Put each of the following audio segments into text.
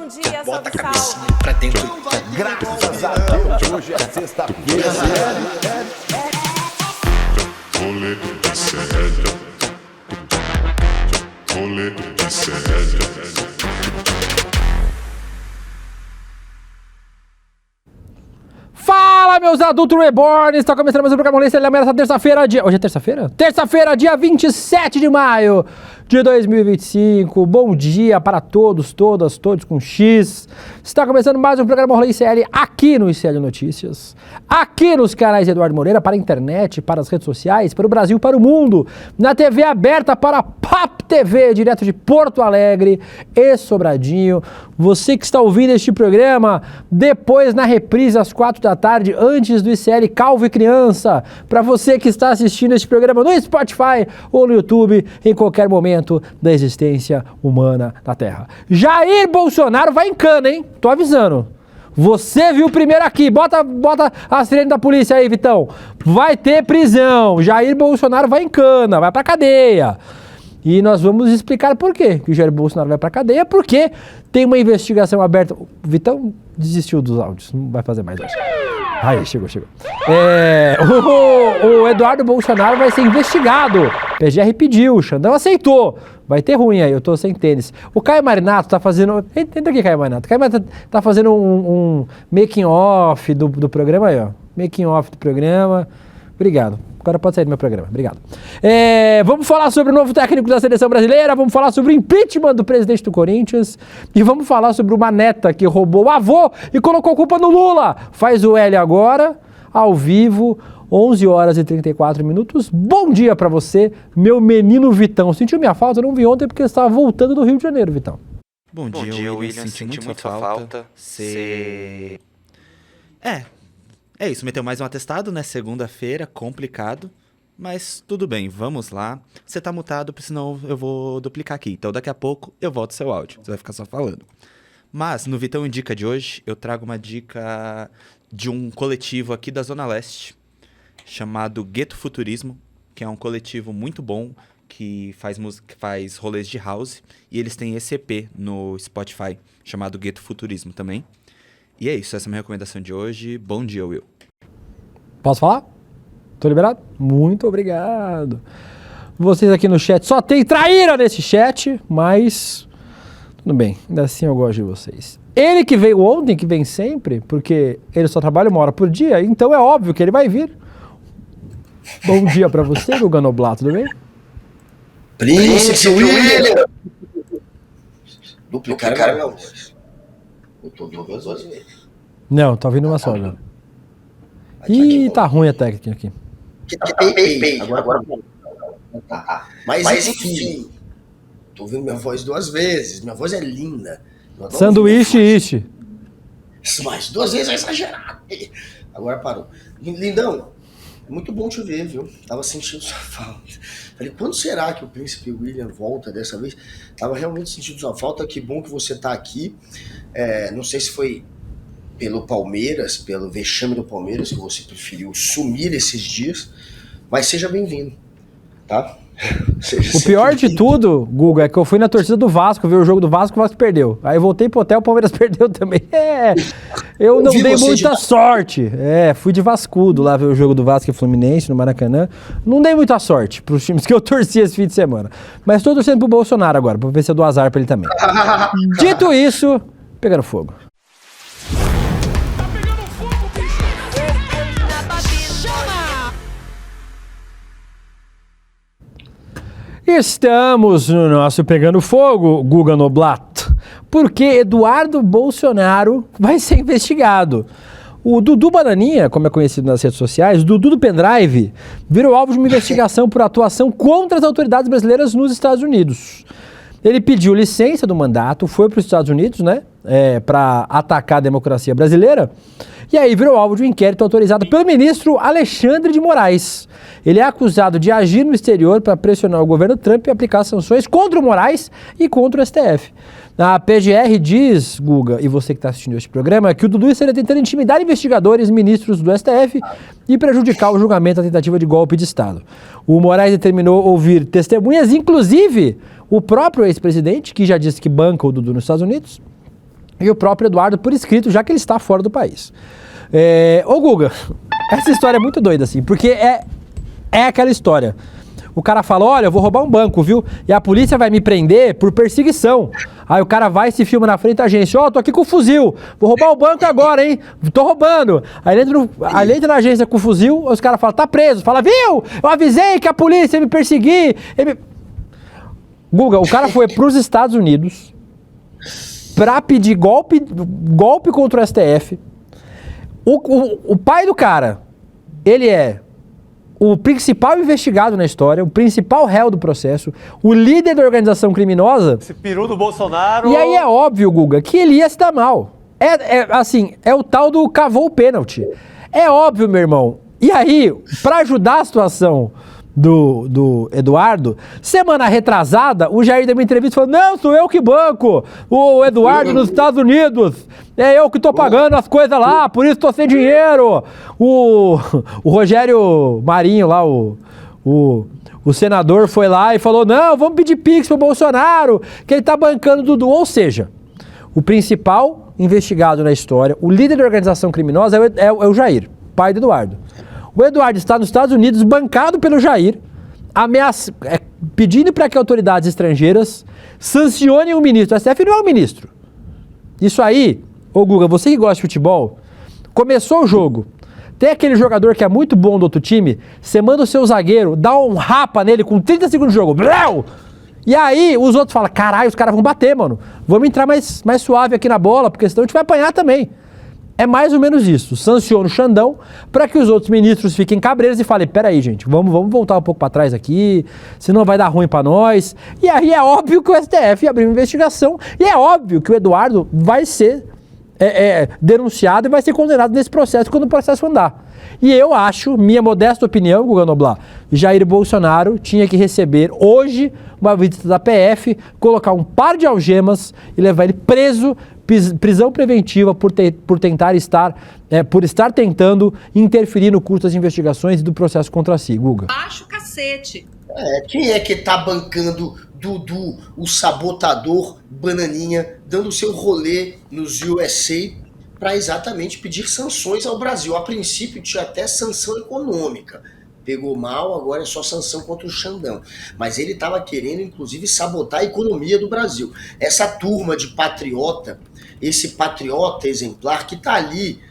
Bom dia, Bota a salve, cabecinha salve. pra dentro. Graças a Deus, hoje é sexta-feira. Rolê de sério. Rolê de sério. Fala, meus adultos reborn! Está começando mais um programa Rolê Sério nessa terça-feira, dia... Hoje é terça-feira? Terça-feira, dia 27 de maio de 2025. Bom dia para todos, todas, todos com X. Está começando mais um programa Rolê Sério aqui no ICL Notícias. Aqui nos canais Eduardo Moreira, para a internet, para as redes sociais, para o Brasil, para o mundo. Na TV aberta para a PAP TV, direto de Porto Alegre e Sobradinho. Você que está ouvindo este programa, depois na reprise às 4 da tarde, antes do ICL Calvo e Criança. Para você que está assistindo este programa no Spotify ou no YouTube, em qualquer momento da existência humana na Terra. Jair Bolsonaro vai em cana, hein? Tô avisando. Você viu primeiro aqui, bota a sirene da polícia aí, Vitão. Vai ter prisão. Jair Bolsonaro vai em cana, vai pra cadeia. E nós vamos explicar por quê que o Jair Bolsonaro vai pra cadeia, porque tem uma investigação aberta. O Vitão desistiu dos áudios, não vai fazer mais hoje. Aí, chegou. O Eduardo Bolsonaro vai ser investigado. PGR pediu, o Xandão aceitou. Vai ter ruim aí, eu tô sem tênis. O Caio Marinato tá fazendo... Entra aqui, Caio Marinato. Caio Marinato tá fazendo um making off do programa aí, ó. Making off do programa. Obrigado. Agora pode sair do meu programa. Obrigado. Vamos falar sobre o novo técnico da seleção brasileira, vamos falar sobre o impeachment do presidente do Corinthians e vamos falar sobre uma neta que roubou o avô e colocou a culpa no Lula. Faz o L agora, ao vivo, 11 horas e 34 minutos. Bom dia pra você, meu menino Vitão. Sentiu minha falta? Eu não vi ontem porque eu estava voltando do Rio de Janeiro, Vitão. Bom dia, William. Senti muito sua falta. É isso, meteu mais um atestado, né? Segunda-feira, complicado. Mas tudo bem, vamos lá. Você tá mutado, senão eu vou duplicar aqui. Então daqui a pouco eu volto seu áudio. Você vai ficar só falando. Mas no Vitão Indica de hoje, eu trago uma dica de um coletivo aqui da Zona Leste, chamado Gueto Futurismo, que é um coletivo muito bom, que faz rolês de house. E eles têm esse EP no Spotify, chamado Gueto Futurismo também. E é isso, essa é a minha recomendação de hoje. Bom dia, Will. Posso falar? Tô liberado? Muito obrigado. Vocês aqui no chat, só tem traíra nesse chat, mas tudo bem, ainda assim eu gosto de vocês. Ele que veio ontem, que vem sempre, porque ele só trabalha 1 hora por dia, então é óbvio que ele vai vir. Bom dia pra você, Guga Noblat, tudo bem? Príncipe William! Duplicaram minha voz. Eu tô ouvindo 2 vezes. Não, tá ouvindo uma só já. Ih, tá ruim a técnica aqui. Agora tá. Mas enfim, tô ouvindo minha voz 2 vezes. Minha voz é linda. Sanduíche, ishi. Mas 2 vezes é exagerado. Agora parou. Lindão, é muito bom te ver, viu? Tava sentindo sua falta. Falei, quando será que o Príncipe William volta dessa vez? Tava realmente sentindo sua falta. Que bom que você tá aqui. Não sei se foi pelo Palmeiras, pelo vexame do Palmeiras, que você preferiu sumir esses dias, mas seja bem-vindo, tá? O pior de tudo, Guga, é que eu fui na torcida do Vasco, ver o jogo do Vasco, o Vasco perdeu. Aí voltei pro hotel, o Palmeiras perdeu também. Eu não dei muita sorte. Fui de vascudo lá ver o jogo do Vasco e Fluminense no Maracanã. Não dei muita sorte pros times que eu torci esse fim de semana. Mas tô torcendo pro Bolsonaro agora, pra ver se eu dou azar pra ele também. Dito isso, pegando fogo. Estamos no nosso Pegando Fogo, Guga Noblat, porque Eduardo Bolsonaro vai ser investigado. O Dudu Bananinha, como é conhecido nas redes sociais, o Dudu do Pendrive, virou alvo de uma investigação por atuação contra as autoridades brasileiras nos Estados Unidos. Ele pediu licença do mandato, foi para os Estados Unidos, né, para atacar a democracia brasileira, e aí virou alvo de um inquérito autorizado pelo ministro Alexandre de Moraes. Ele é acusado de agir no exterior para pressionar o governo Trump e aplicar sanções contra o Moraes e contra o STF. A PGR diz, Guga, e você que está assistindo este programa, que o Dudu estaria tentando intimidar investigadores, ministros do STF e prejudicar o julgamento da tentativa de golpe de Estado. O Moraes determinou ouvir testemunhas, inclusive o próprio ex-presidente, que já disse que banca o Dudu nos Estados Unidos, e o próprio Eduardo por escrito, já que ele está fora do país. Ô Guga, essa história é muito doida, assim, porque é aquela história. O cara fala, olha, eu vou roubar um banco, viu? E a polícia vai me prender por perseguição. Aí o cara vai e se filma na frente da agência. Ó, tô aqui com o fuzil. Vou roubar o banco agora, hein? Tô roubando. Aí ele entra na agência com o fuzil, os caras falam, tá preso. Fala, viu? Eu avisei que a polícia ia me perseguir. Guga, o cara foi pros Estados Unidos pra pedir golpe contra o STF. O pai do cara, ele é o principal investigado na história, o principal réu do processo, o líder da organização criminosa. Esse peru do Bolsonaro... E aí é óbvio, Guga, que ele ia se dar mal. Assim, é o tal do cavou o pênalti. É óbvio, meu irmão. E aí, pra ajudar a situação do Eduardo, semana retrasada, o Jair deu uma entrevista falando, não, sou eu que banco o Eduardo nos Estados Unidos, é eu que tô pagando as coisas lá, por isso tô sem dinheiro. O Rogério Marinho lá, o senador foi lá e falou, não, vamos pedir pix pro Bolsonaro, que ele tá bancando o Dudu. Ou seja, o principal investigado na história, o líder da organização criminosa é o Jair, pai do Eduardo. O Eduardo está nos Estados Unidos, bancado pelo Jair, pedindo para que autoridades estrangeiras sancionem o ministro. O STF não é o ministro. Isso aí, ô Guga, você que gosta de futebol, começou o jogo, tem aquele jogador que é muito bom do outro time, você manda o seu zagueiro, dá um rapa nele com 30 segundos de jogo, e aí os outros falam, caralho, os caras vão bater, mano, vamos entrar mais suave aqui na bola, porque senão a gente vai apanhar também. É mais ou menos isso, sanciona o Xandão para que os outros ministros fiquem cabreiros e falem, peraí gente, vamos voltar um pouco para trás aqui, senão vai dar ruim para nós. E aí é óbvio que o STF abriu uma investigação e é óbvio que o Eduardo vai ser denunciado e vai ser condenado nesse processo quando o processo andar. E eu acho, minha modesta opinião, Guga Noblar, Jair Bolsonaro tinha que receber hoje uma visita da PF, colocar um par de algemas e levar ele preso, prisão preventiva por estar tentando interferir no curso das investigações e do processo contra si, Guga. Baixo cacete. Quem é que tá bancando Dudu, o sabotador Bananinha, dando seu rolê nos USA para exatamente pedir sanções ao Brasil? A princípio tinha até sanção econômica. Pegou mal, agora é só sanção contra o Xandão. Mas ele estava querendo, inclusive, sabotar a economia do Brasil. Essa turma de patriota, esse patriota exemplar que está ali,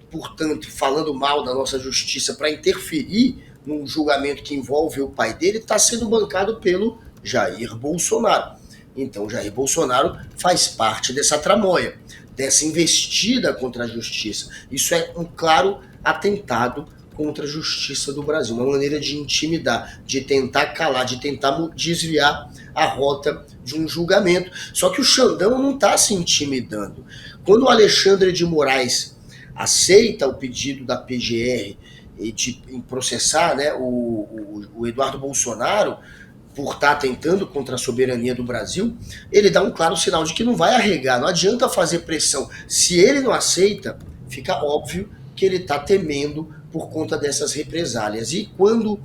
portanto, falando mal da nossa justiça para interferir num julgamento que envolve o pai dele, está sendo bancado pelo Jair Bolsonaro. Então, Jair Bolsonaro faz parte dessa tramóia, dessa investida contra a justiça. Isso é um claro atentado contra a justiça do Brasil, uma maneira de intimidar, de tentar calar, de tentar desviar a rota de um julgamento. Só que o Xandão não está se intimidando. Quando o Alexandre de Moraes aceita o pedido da PGR em processar, né, o Eduardo Bolsonaro por estar tentando contra a soberania do Brasil, ele dá um claro sinal de que não vai arregar, não adianta fazer pressão. Se ele não aceita, fica óbvio que ele está temendo por conta dessas represálias. E quando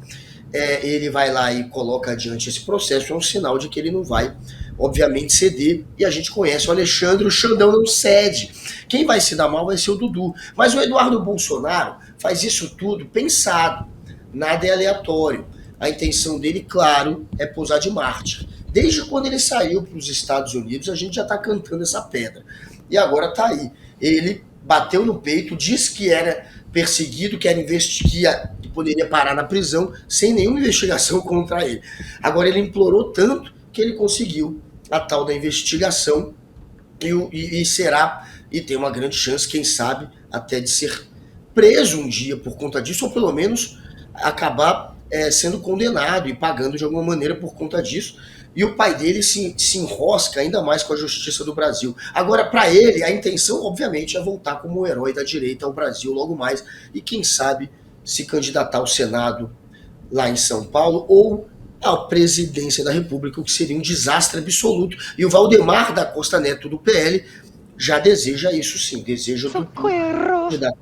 ele vai lá e coloca adiante esse processo, é um sinal de que ele não vai, obviamente, ceder. E a gente conhece o Alexandre, o Xandão não cede. Quem vai se dar mal vai ser o Dudu. Mas o Eduardo Bolsonaro faz isso tudo pensado. Nada é aleatório. A intenção dele, claro, é posar de mártir. Desde quando ele saiu para os Estados Unidos, a gente já está cantando essa pedra. E agora está aí. Ele bateu no peito, disse que era perseguido, que poderia parar na prisão sem nenhuma investigação contra ele. Agora ele implorou tanto que ele conseguiu a tal da investigação e tem uma grande chance, quem sabe, até de ser preso um dia por conta disso, ou pelo menos acabar sendo condenado e pagando de alguma maneira por conta disso. E o pai dele se enrosca ainda mais com a justiça do Brasil. Agora, para ele, a intenção, obviamente, é voltar como o herói da direita ao Brasil logo mais. E quem sabe se candidatar ao Senado lá em São Paulo ou à presidência da República, o que seria um desastre absoluto. E o Valdemar da Costa Neto, do PL, já deseja isso sim. Deseja do candidato.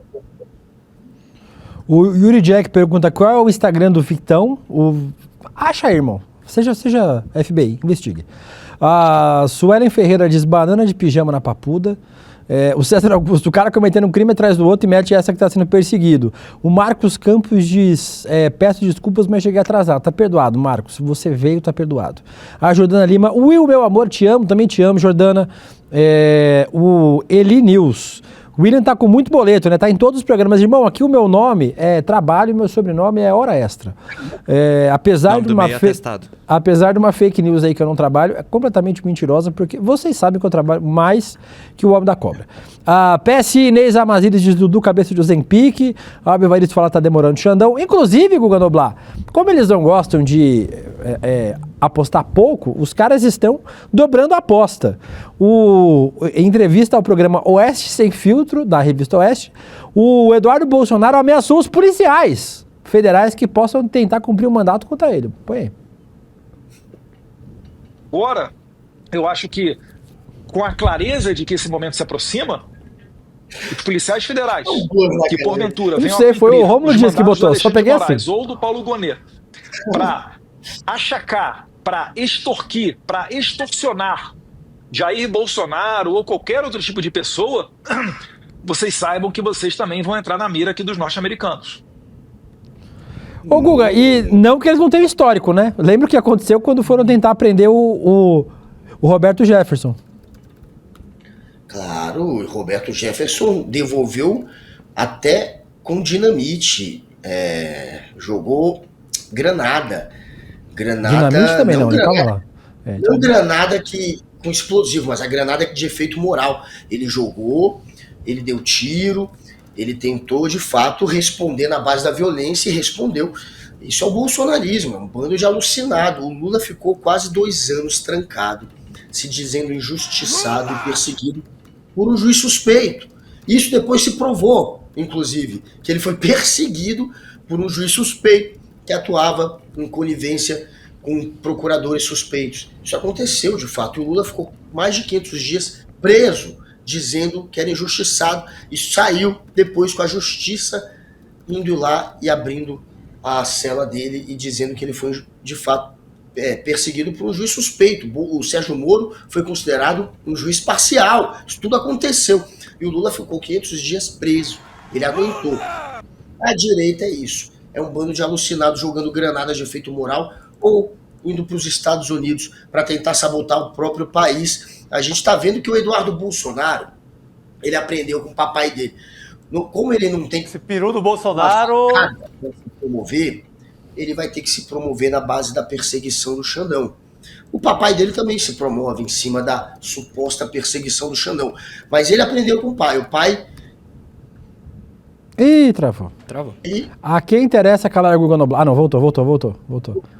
O Yuri Jack pergunta qual é o Instagram do Fictão. Acha aí, irmão. Seja FBI, investigue. A Suelen Ferreira diz banana de pijama na papuda. O César Augusto, o cara cometendo um crime atrás do outro e mete essa que está sendo perseguido. O Marcos Campos diz, peço desculpas, mas cheguei atrasado. Tá perdoado, Marcos. Você veio, tá perdoado. A Jordana Lima, Will, meu amor, te amo, também te amo, Jordana. O Eli News. O William tá com muito boleto, né? Tá em todos os programas. Irmão, aqui o meu nome é trabalho e meu sobrenome é hora extra. Apesar de uma fake news aí que eu não trabalho, é completamente mentirosa, porque vocês sabem que eu trabalho mais que o homem da cobra. A PS Inês Amazides diz Dudu cabeça de Ozempic. A Bevarito fala tá demorando Xandão. Inclusive, Guga Noblar, como eles não gostam de apostar pouco, os caras estão dobrando a aposta. Em entrevista ao programa Oeste Sem Filtro, da revista Oeste, o Eduardo Bolsonaro ameaçou os policiais federais que possam tentar cumprir o mandato contra ele. Põe aí. Agora, eu acho que com a clareza de que esse momento se aproxima, os policiais federais que porventura não sei, foi o Rômulo Dias que botou, só peguei assim. Ou do Paulo Gonet, para achacar, para extorquir, para extorsionar Jair Bolsonaro ou qualquer outro tipo de pessoa, vocês saibam que vocês também vão entrar na mira aqui dos norte-americanos. Ô Guga, e não que eles não tenham histórico, né? Lembra o que aconteceu quando foram tentar prender o Roberto Jefferson? Claro, o Roberto Jefferson devolveu até com dinamite, jogou granada. Dinamite também não, ele calma lá. Não granada com explosivo, mas a granada de efeito moral. Ele jogou, ele deu tiro, ele tentou de fato responder na base da violência e respondeu. Isso é o bolsonarismo, é um bando de alucinado. O Lula ficou quase 2 anos trancado, se dizendo injustiçado e perseguido por um juiz suspeito. Isso depois se provou, inclusive, que ele foi perseguido por um juiz suspeito que atuava em conivência com procuradores suspeitos. Isso aconteceu, de fato, e o Lula ficou mais de 500 dias preso, dizendo que era injustiçado, e saiu depois com a justiça indo lá e abrindo a cela dele e dizendo que ele foi, de fato, perseguido por um juiz suspeito. O Sérgio Moro foi considerado um juiz parcial. Isso tudo aconteceu. E o Lula ficou 500 dias preso. Ele aguentou. A direita é isso. É um bando de alucinados jogando granadas de efeito moral ou indo para os Estados Unidos para tentar sabotar o próprio país. A gente está vendo que o Eduardo Bolsonaro, ele aprendeu com o papai dele. Como ele não tem... Esse peru do Bolsonaro... para se promover, ele vai ter que se promover na base da perseguição do Xandão. O papai dele também se promove em cima da suposta perseguição do Xandão. Mas ele aprendeu com o pai. O pai... Ih, travou. E A quem interessa calar o Guga Noblar? Ah, não, voltou.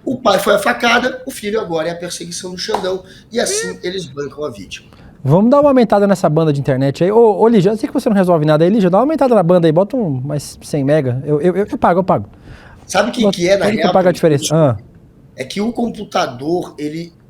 o pai foi a facada, o filho agora é a perseguição do Xandão. E assim eles bancam a vítima. Vamos dar uma aumentada nessa banda de internet aí. Ô Lígia, eu sei que você não resolve nada aí, Lígia. Dá uma aumentada na banda aí, bota mais 100 mega. Eu pago. Sabe o que é, na real? Que paga a diferença? É que o computador,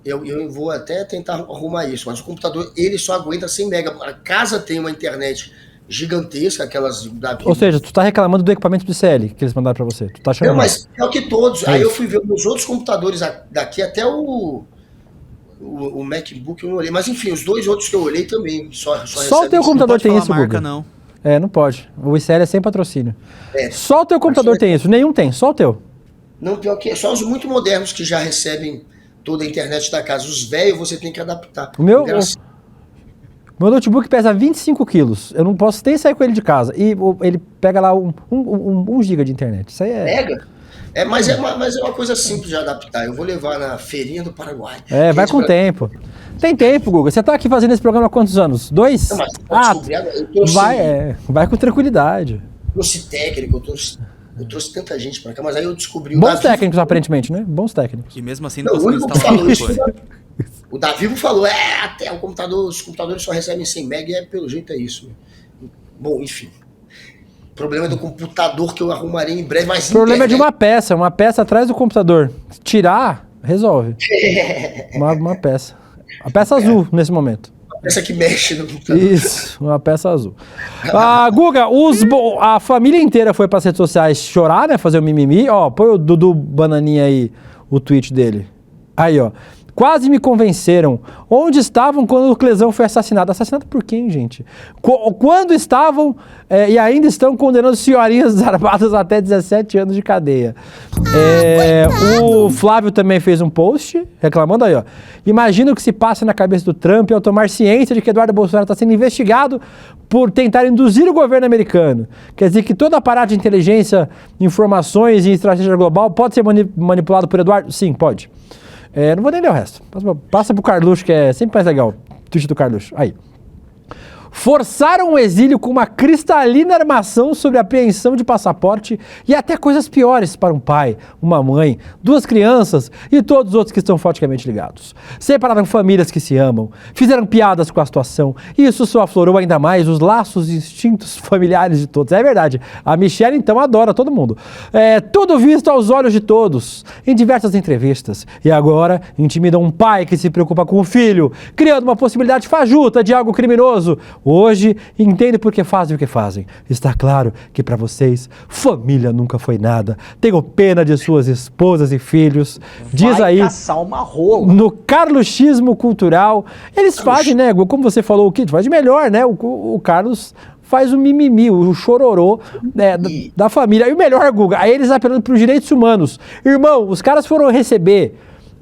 eu vou até tentar arrumar isso, mas o computador, ele só aguenta 100 mega. A casa tem uma internet gigantesca, aquelas da vida. Ou seja, tu tá reclamando do equipamento do CL que eles mandaram pra você. Tu tá achando Não, mas é o que todos. Aí isso. eu fui ver os outros computadores daqui, até o MacBook eu não olhei. Mas enfim, os 2 outros que eu olhei também. Só o teu computador tem isso, marca, Guga? não. Não pode. O ICL é sem patrocínio. É. Só o teu computador tem isso. Nenhum tem, só o teu. Não, pior que só os muito modernos que já recebem toda a internet da casa. Os velhos você tem que adaptar. Meu notebook pesa 25 quilos. Eu não posso nem sair com ele de casa. E ele pega lá 1 giga de internet. Isso aí Pega? Mas é uma coisa simples de adaptar. Eu vou levar na feirinha do Paraguai. Vai com tempo. Tem tempo, Guga. Você tá aqui fazendo esse programa há quantos anos? 2? Não, mas vai com tranquilidade. Eu trouxe técnico, eu trouxe tanta gente pra cá, mas aí eu descobri... Bons técnicos, aparentemente, né? Bons técnicos. E mesmo assim Não, não o único conseguiu que instalar falou o isso, o Davivo falou, até os computadores só recebem 100 mega e pelo jeito é isso. Bom, enfim. O problema é do computador que eu arrumarei em breve, mas... O problema é de uma peça atrás do computador. Tirar, resolve. Uma peça. A peça azul, nesse momento. Essa que mexe no computador. Isso, uma peça azul. Guga, a família inteira foi para as redes sociais chorar, né? Fazer o mimimi. Ó, põe o Dudu Bananinha aí, o tweet dele. Aí, ó. Quase me convenceram. Onde estavam quando o Clesão foi assassinado? Assassinado por quem, gente? Quando estavam e ainda estão condenando senhorinhas desarmadas até 17 anos de cadeia? O Flávio também fez um post reclamando aí, ó. Imagina o que se passa na cabeça do Trump ao tomar ciência de que Eduardo Bolsonaro está sendo investigado por tentar induzir o governo americano. Quer dizer que todo aparato de inteligência, informações e estratégia global pode ser manipulado por Eduardo? Sim, pode. Não vou nem ler o resto. Passa pro Carluxo, que é sempre mais legal. Tweet do Carluxo. Aí. Forçaram o exílio com uma cristalina armação sobre apreensão de passaporte e até coisas piores para um pai, uma mãe, 2 crianças e todos os outros que estão fortemente ligados. Separaram famílias que se amam, fizeram piadas com a situação e isso só aflorou ainda mais os laços e instintos familiares de todos. É verdade, a Michelle então adora todo mundo. Tudo visto aos olhos de todos, em diversas entrevistas. E agora intimidam um pai que se preocupa com o filho, criando uma possibilidade fajuta de algo criminoso. Hoje, entendo por que fazem o que fazem. Está claro que para vocês, família nunca foi nada. Tenho pena de suas esposas e filhos. Diz Vai aí, caçar uma rola. no carluxismo cultural, eles fazem, né, como você falou, o que faz de melhor, né? O Carlos faz o mimimi, o chororô, né, da família. E o melhor, Guga, aí eles apelando para os direitos humanos. Irmão, os caras foram receber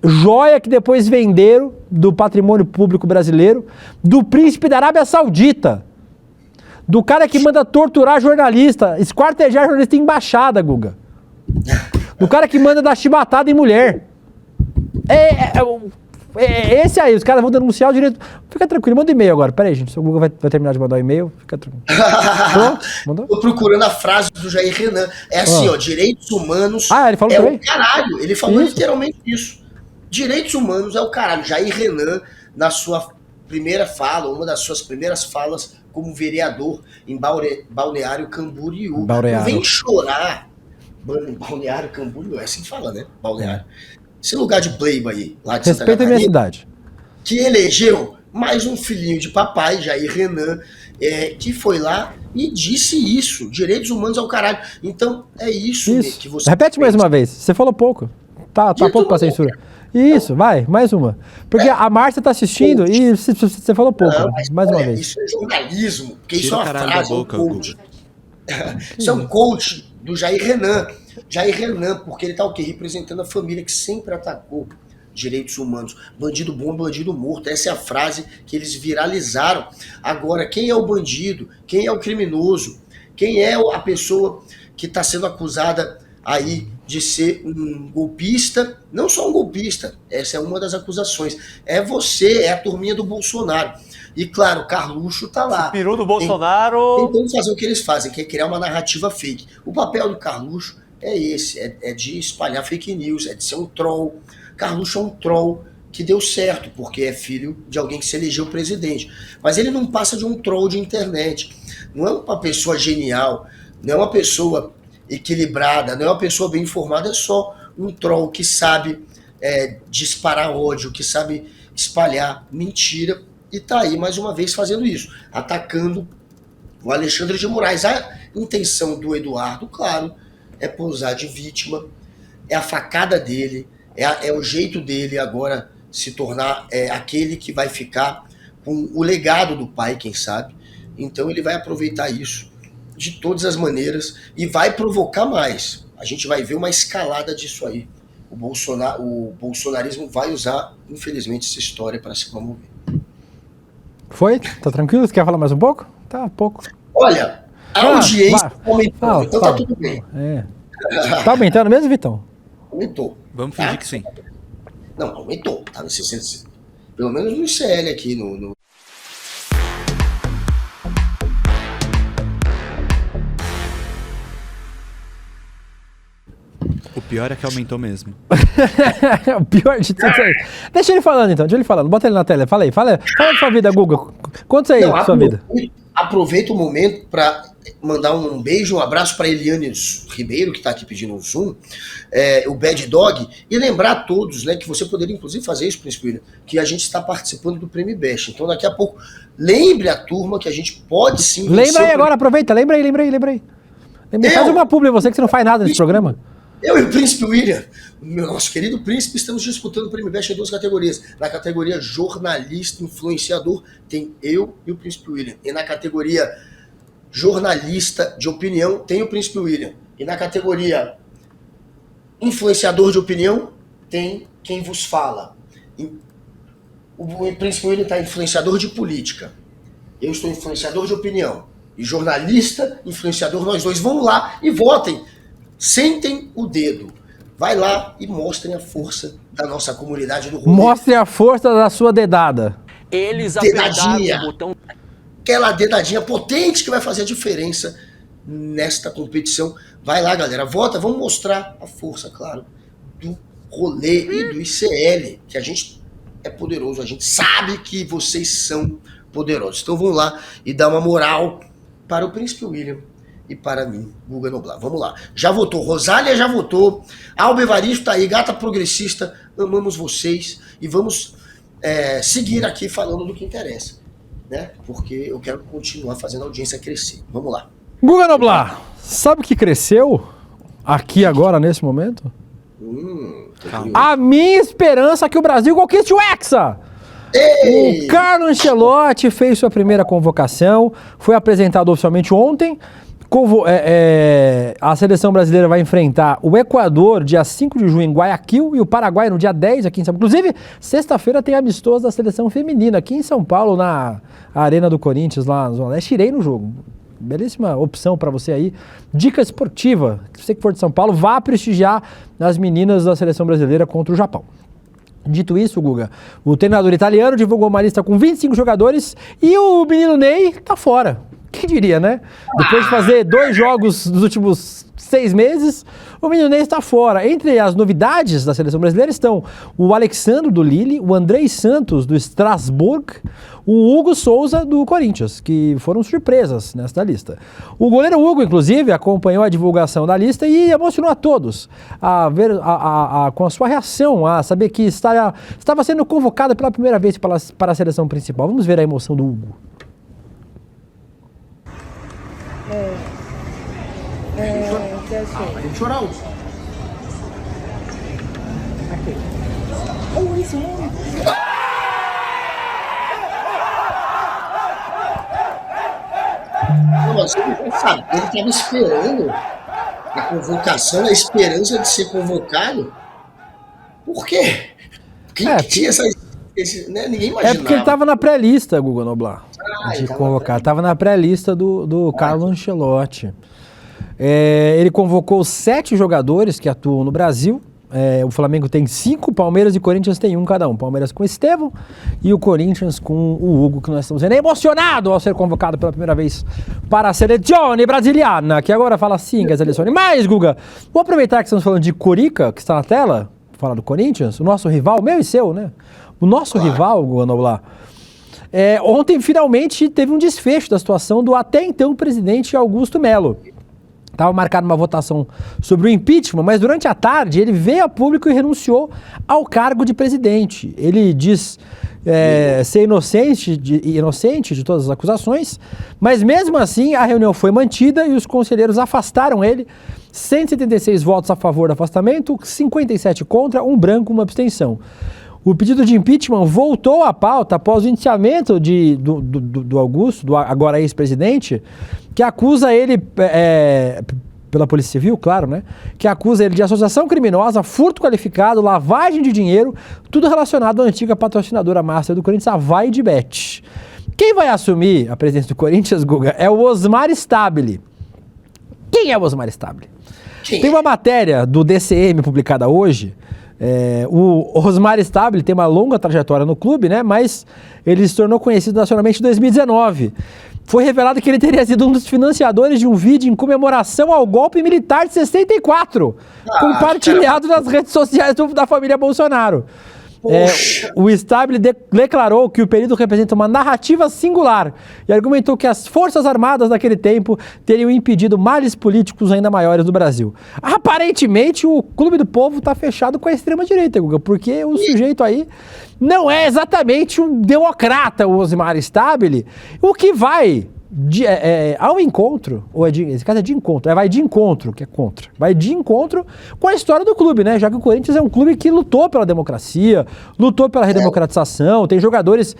joia que depois venderam do patrimônio público brasileiro, do príncipe da Arábia Saudita, do cara que manda torturar jornalista, esquartejar jornalista em embaixada, Guga, do cara que manda dar chibatada em mulher. Esse aí, os caras vão denunciar o direito. Fica tranquilo, manda e-mail agora. Pera aí, gente, o Guga vai terminar de mandar o e-mail. Fica tranquilo. Pronto? Mandou? Tô procurando a frase do Jair Renan. É assim, ó, direitos humanos ele falou também? o caralho. Ele falou literalmente isso. Direitos humanos é o caralho. Jair Renan, na sua primeira fala, uma das suas primeiras falas como vereador em Balneário Camboriú. Não vem chorar. Balneário Camboriú, é assim que fala, né? Balneário. Esse lugar de playboy aí, lá de Santa Respeita a Catarina, minha cidade. que elegeu mais um filhinho de papai, Jair Renan, que foi lá e disse isso. Direitos humanos é o caralho. Então, é isso. Que você repete mais uma vez. Você falou pouco. Tá pouco pra censura. Isso, vai, mais uma. Porque a Márcia tá assistindo e você falou pouco. Não, mais uma vez. Isso é jornalismo. Porque Tira isso é o uma caralho frase, da boca, um coach. Isso é um coach do Jair Renan. Jair Renan, porque ele tá o quê? Representando a família que sempre atacou direitos humanos. Bandido bom, bandido morto. Essa é a frase que eles viralizaram. Agora, quem é o bandido? Quem é o criminoso? Quem é a pessoa que está sendo acusada aí de ser um golpista? Não só um golpista, essa é uma das acusações. É você, é a turminha do Bolsonaro. E claro, Carluxo tá lá. Peru do Bolsonaro. Tentando fazer o que eles fazem, que é criar uma narrativa fake. O papel do Carluxo é esse, é de espalhar fake news, é de ser um troll. Carluxo é um troll que deu certo, porque é filho de alguém que se elegeu presidente. Mas ele não passa de um troll de internet. Não é uma pessoa genial, não é uma pessoa equilibrada, não é uma pessoa bem informada, é só um troll que sabe disparar ódio, que sabe espalhar mentira, e tá aí mais uma vez fazendo isso, atacando o Alexandre de Moraes. A intenção do Eduardo, claro, é pousar de vítima, é a facada dele, é o jeito dele agora se tornar aquele que vai ficar com o legado do pai, quem sabe. Então ele vai aproveitar isso de todas as maneiras e vai provocar mais. A gente vai ver uma escalada disso aí. O bolsonarismo vai usar, infelizmente, essa história para se promover. Foi? Tá tranquilo? Você quer falar mais um pouco? Tá, pouco. Olha, a audiência aumentou, então tá tudo bem. Tá aumentando mesmo, Vitão? Aumentou. Vamos fingir que sim. Não, aumentou. Tá no 60. Pelo menos no ICL aqui, no... O pior é que aumentou mesmo. O pior de tudo é isso. Deixa ele falando então, deixa ele falando. Bota ele na tela. Fala da sua vida, Guga. Conta aí da sua vida. Aproveita o momento para mandar um beijo, um abraço para Eliane Ribeiro, que está aqui pedindo um Zoom, o Bad Dog, e lembrar a todos, né, que você poderia inclusive fazer isso, Príncipe William, que a gente está participando do Prêmio Best. Então daqui a pouco, lembre a turma que a gente pode sim... Lembra aí agora, aproveita, lembra aí. Faz uma publi, você que não faz nada nesse programa. Eu e o Príncipe William, nosso querido príncipe, estamos disputando o Prêmio Best em 2 categorias. Na categoria jornalista influenciador, tem eu e o Príncipe William. E na categoria jornalista de opinião, tem o Príncipe William. E na categoria influenciador de opinião, tem quem vos fala. O Príncipe William está influenciador de política. Eu estou influenciador de opinião. E jornalista, influenciador, nós dois. Vão lá e votem. Sentem o dedo. Vai lá e mostrem a força da nossa comunidade do rolê. Mostre a força da sua dedada. Eles Dedadinha. apertaram o botão. Aquela dedadinha potente que vai fazer a diferença nesta competição. Vai lá, galera. Vota. Vamos mostrar a força, claro, do rolê e do ICL. Que a gente é poderoso. A gente sabe que vocês são poderosos. Então vamos lá e dar uma moral para o Príncipe William e para mim, Guga Noblar. Vamos lá. Já votou. Rosália já votou. Alba Evaristo tá aí. Gata progressista. Amamos vocês. E vamos seguir aqui falando do que interessa. Né? Porque eu quero continuar fazendo a audiência crescer. Vamos lá. Guga Noblar, sabe o que cresceu aqui agora, nesse momento? A minha esperança é que o Brasil conquiste o Hexa! Ei! O Carlo Ancelotti fez sua primeira convocação, foi apresentado oficialmente ontem. A seleção brasileira vai enfrentar o Equador dia 5 de junho em Guayaquil e o Paraguai no dia 10 aqui em São Paulo. Inclusive, sexta-feira tem amistoso da seleção feminina aqui em São Paulo, na Arena do Corinthians, lá na Zona Leste. Irei no jogo. Belíssima opção para você aí. Dica esportiva. Se você que for de São Paulo, vá prestigiar as meninas da seleção brasileira contra o Japão. Dito isso, Guga, o treinador italiano divulgou uma lista com 25 jogadores e o menino Ney tá fora. Quem diria, né? Depois de fazer 2 jogos nos últimos 6 meses, o menino Ney está fora. Entre as novidades da seleção brasileira estão o Alexandre do Lille, o Andrei Santos do Strasbourg, o Hugo Souza do Corinthians, que foram surpresas nesta lista. O goleiro Hugo, inclusive, acompanhou a divulgação da lista e emocionou a todos com a sua reação, a saber que estava sendo convocado pela primeira vez para a seleção principal. Vamos ver a emoção do Hugo. Tem que chorar. Nossa, ele estava esperando a convocação, a esperança de ser convocado. Por quê? Quem que tinha né? Ninguém imaginava. É porque ele estava na pré-lista, Guga Noblar, de convocar. Estava na pré-lista do Carlo Ancelotti. Ele convocou 7 jogadores que atuam no Brasil. O Flamengo tem 5, Palmeiras e Corinthians tem 1 cada um. Palmeiras com o Estevão e o Corinthians com o Hugo, que nós estamos vendo emocionado ao ser convocado pela primeira vez para a seleção brasiliana, que agora fala assim, que é a seleção. Mas, Guga, vou aproveitar que estamos falando de Corica, que está na tela, falar do Corinthians, o nosso rival, meu e seu, né? O nosso rival, Guga Noblar. Ontem, finalmente, teve um desfecho da situação do até então presidente Augusto Melo. Estava marcada uma votação sobre o impeachment, mas durante a tarde ele veio a público e renunciou ao cargo de presidente. Ele diz ser inocente de todas as acusações, mas mesmo assim a reunião foi mantida e os conselheiros afastaram ele. 176 votos a favor do afastamento, 57 contra, 1 branco, 1 abstenção. O pedido de impeachment voltou à pauta após o indiciamento do Augusto, do agora ex-presidente, que acusa ele, pela Polícia Civil, claro, né? Que acusa ele de associação criminosa, furto qualificado, lavagem de dinheiro, tudo relacionado à antiga patrocinadora master do Corinthians, a Vai de Bet. Quem vai assumir a presidência do Corinthians, Guga, é o Osmar Stabile. Quem é o Osmar Stabile? Tem uma matéria do DCM publicada hoje. O Osmar Stabile tem uma longa trajetória no clube, né? Mas ele se tornou conhecido nacionalmente em 2019. Foi revelado que ele teria sido um dos financiadores de um vídeo em comemoração ao golpe militar de 64, compartilhado nas redes sociais da família Bolsonaro. O Stabile declarou que o período representa uma narrativa singular e argumentou que as forças armadas daquele tempo teriam impedido males políticos ainda maiores do Brasil. Aparentemente, o Clube do Povo está fechado com a extrema-direita, Guga, porque o sujeito aí não é exatamente um democrata, o Osmar Stabile, o que vai ao encontro, ou esse caso é de encontro, vai de encontro, que é contra, vai de encontro com a história do clube, né? Já que o Corinthians é um clube que lutou pela democracia, lutou pela redemocratização, tem jogadores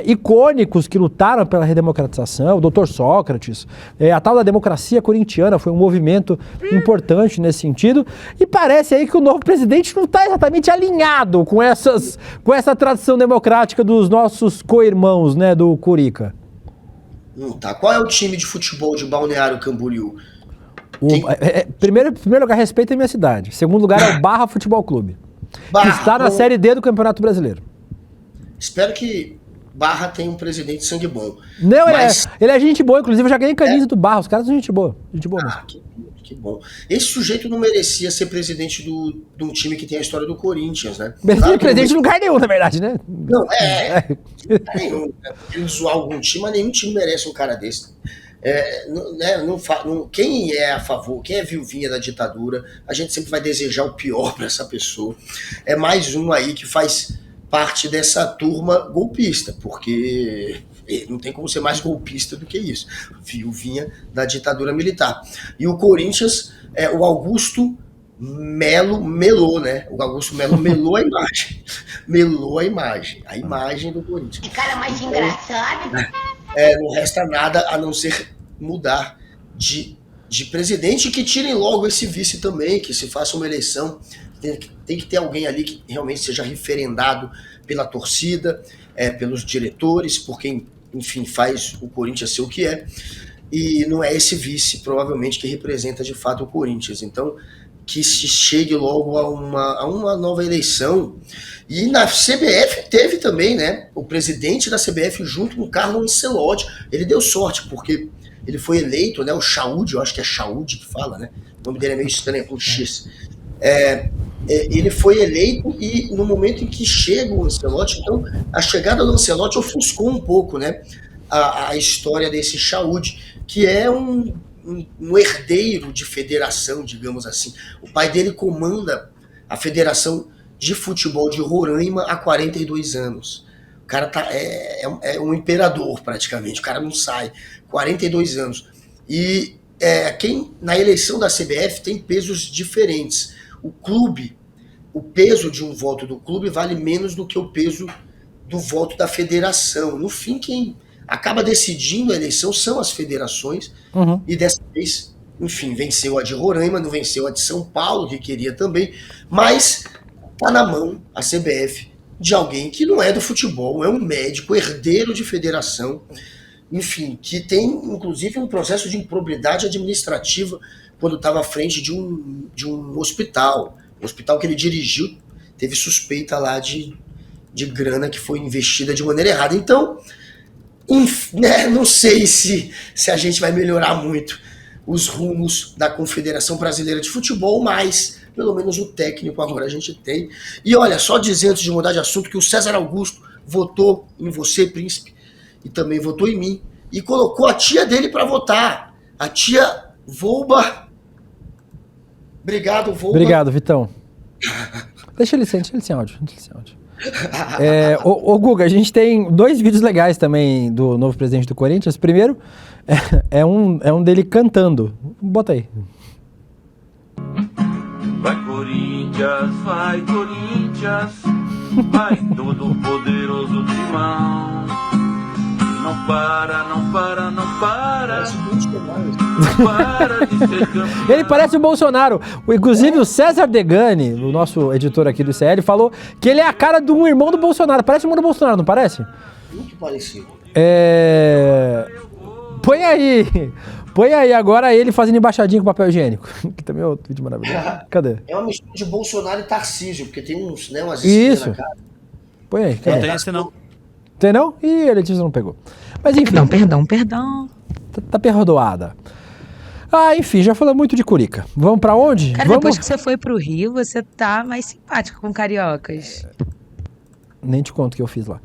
icônicos que lutaram pela redemocratização, o Dr. Sócrates, a tal da democracia corintiana foi um movimento importante nesse sentido, e parece aí que o novo presidente não está exatamente alinhado com essa tradição democrática dos nossos co-irmãos, né, do Curica. Não tá. Qual é o time de futebol de Balneário Camboriú? Primeiro lugar, respeita a minha cidade. Segundo lugar é o Barra Futebol Clube, que está na Série D do Campeonato Brasileiro. Espero que Barra tenha um presidente sangue bom. Não, ele é gente boa, inclusive eu já ganhei camisa do Barra, os caras são gente boa. Gente boa mesmo. Que bom. Esse sujeito não merecia ser presidente de um time que tem a história do Corinthians, né? Merecia presidente de lugar nenhum, na verdade, né? Não, nenhum. Ele zoar algum time, mas nenhum time merece um cara desse. Quem é a favor, quem é viuvinha da ditadura, a gente sempre vai desejar o pior para essa pessoa. É mais um aí que faz parte dessa turma golpista, porque não tem como ser mais golpista do que isso. Viuvinha da ditadura militar. E o Corinthians, o Augusto Melo melou, né? O Augusto Melo melou a imagem. Melou a imagem do Corinthians. Que cara mais engraçado. Não resta nada a não ser mudar de presidente e que tirem logo esse vice também, que se faça uma eleição. Tem que ter alguém ali que realmente seja referendado pela torcida, pelos diretores, por quem, enfim, faz o Corinthians ser o que é. E não é esse vice, provavelmente, que representa de fato o Corinthians. Então, que se chegue logo a uma nova eleição. E na CBF teve também, né, o presidente da CBF junto com o Carlo Ancelotti. Ele deu sorte, porque ele foi eleito, né, o Chaúde, eu acho que é Chaúde que fala, né? O nome dele é meio estranho, é com X. Ele foi eleito e no momento em que chega o Ancelotti, então a chegada do Ancelotti ofuscou um pouco, né, a história desse Chaúde, que é um herdeiro de federação, digamos assim. O pai dele comanda a Federação de Futebol de Roraima há 42 anos. O cara é um imperador praticamente, o cara não sai. 42 anos. E quem na eleição da CBF tem pesos diferentes. O clube, o peso de um voto do clube vale menos do que o peso do voto da federação. No fim, quem acaba decidindo a eleição são as federações. Uhum. E dessa vez, enfim, venceu a de Roraima, não venceu a de São Paulo, que queria também, mas tá na mão a CBF de alguém que não é do futebol, é um médico, herdeiro de federação, enfim, que tem inclusive um processo de improbidade administrativa quando estava à frente de um hospital. O hospital que ele dirigiu teve suspeita lá de grana que foi investida de maneira errada. Então, não sei se a gente vai melhorar muito os rumos da Confederação Brasileira de Futebol, mas pelo menos o técnico agora a gente tem. E olha, só dizer antes de mudar de assunto que o César Augusto votou em você, príncipe, e também votou em mim, e colocou a tia dele para votar, a tia Volba. Obrigado, Volba. Obrigado, Vitão. Deixa ele sem áudio. Ô Guga, a gente tem 2 vídeos legais também do novo presidente do Corinthians. Primeiro, é um dele cantando. Bota aí. Vai Corinthians, vai todo poderoso Timão. Não para. Para de ser campeão. Ele parece o Bolsonaro. Inclusive o César Degani, o nosso editor aqui do ICL, falou que ele é a cara de um irmão do Bolsonaro. Parece o irmão do Bolsonaro, não parece? Muito parecido. Põe aí agora ele fazendo embaixadinha com papel higiênico. Que também é outro vídeo maravilhoso. Cadê? É uma mistura de Bolsonaro e Tarcísio, porque tem umas isso na cara. Põe aí. Não tem esse não. Tem não? Ih, a Letícia não pegou. Mas enfim. Perdão. Tá perdoada. Enfim, já falamos muito de Curica. Vamos pra onde? Cara, depois que você foi pro Rio, você tá mais simpático com cariocas. Nem te conto o que eu fiz lá.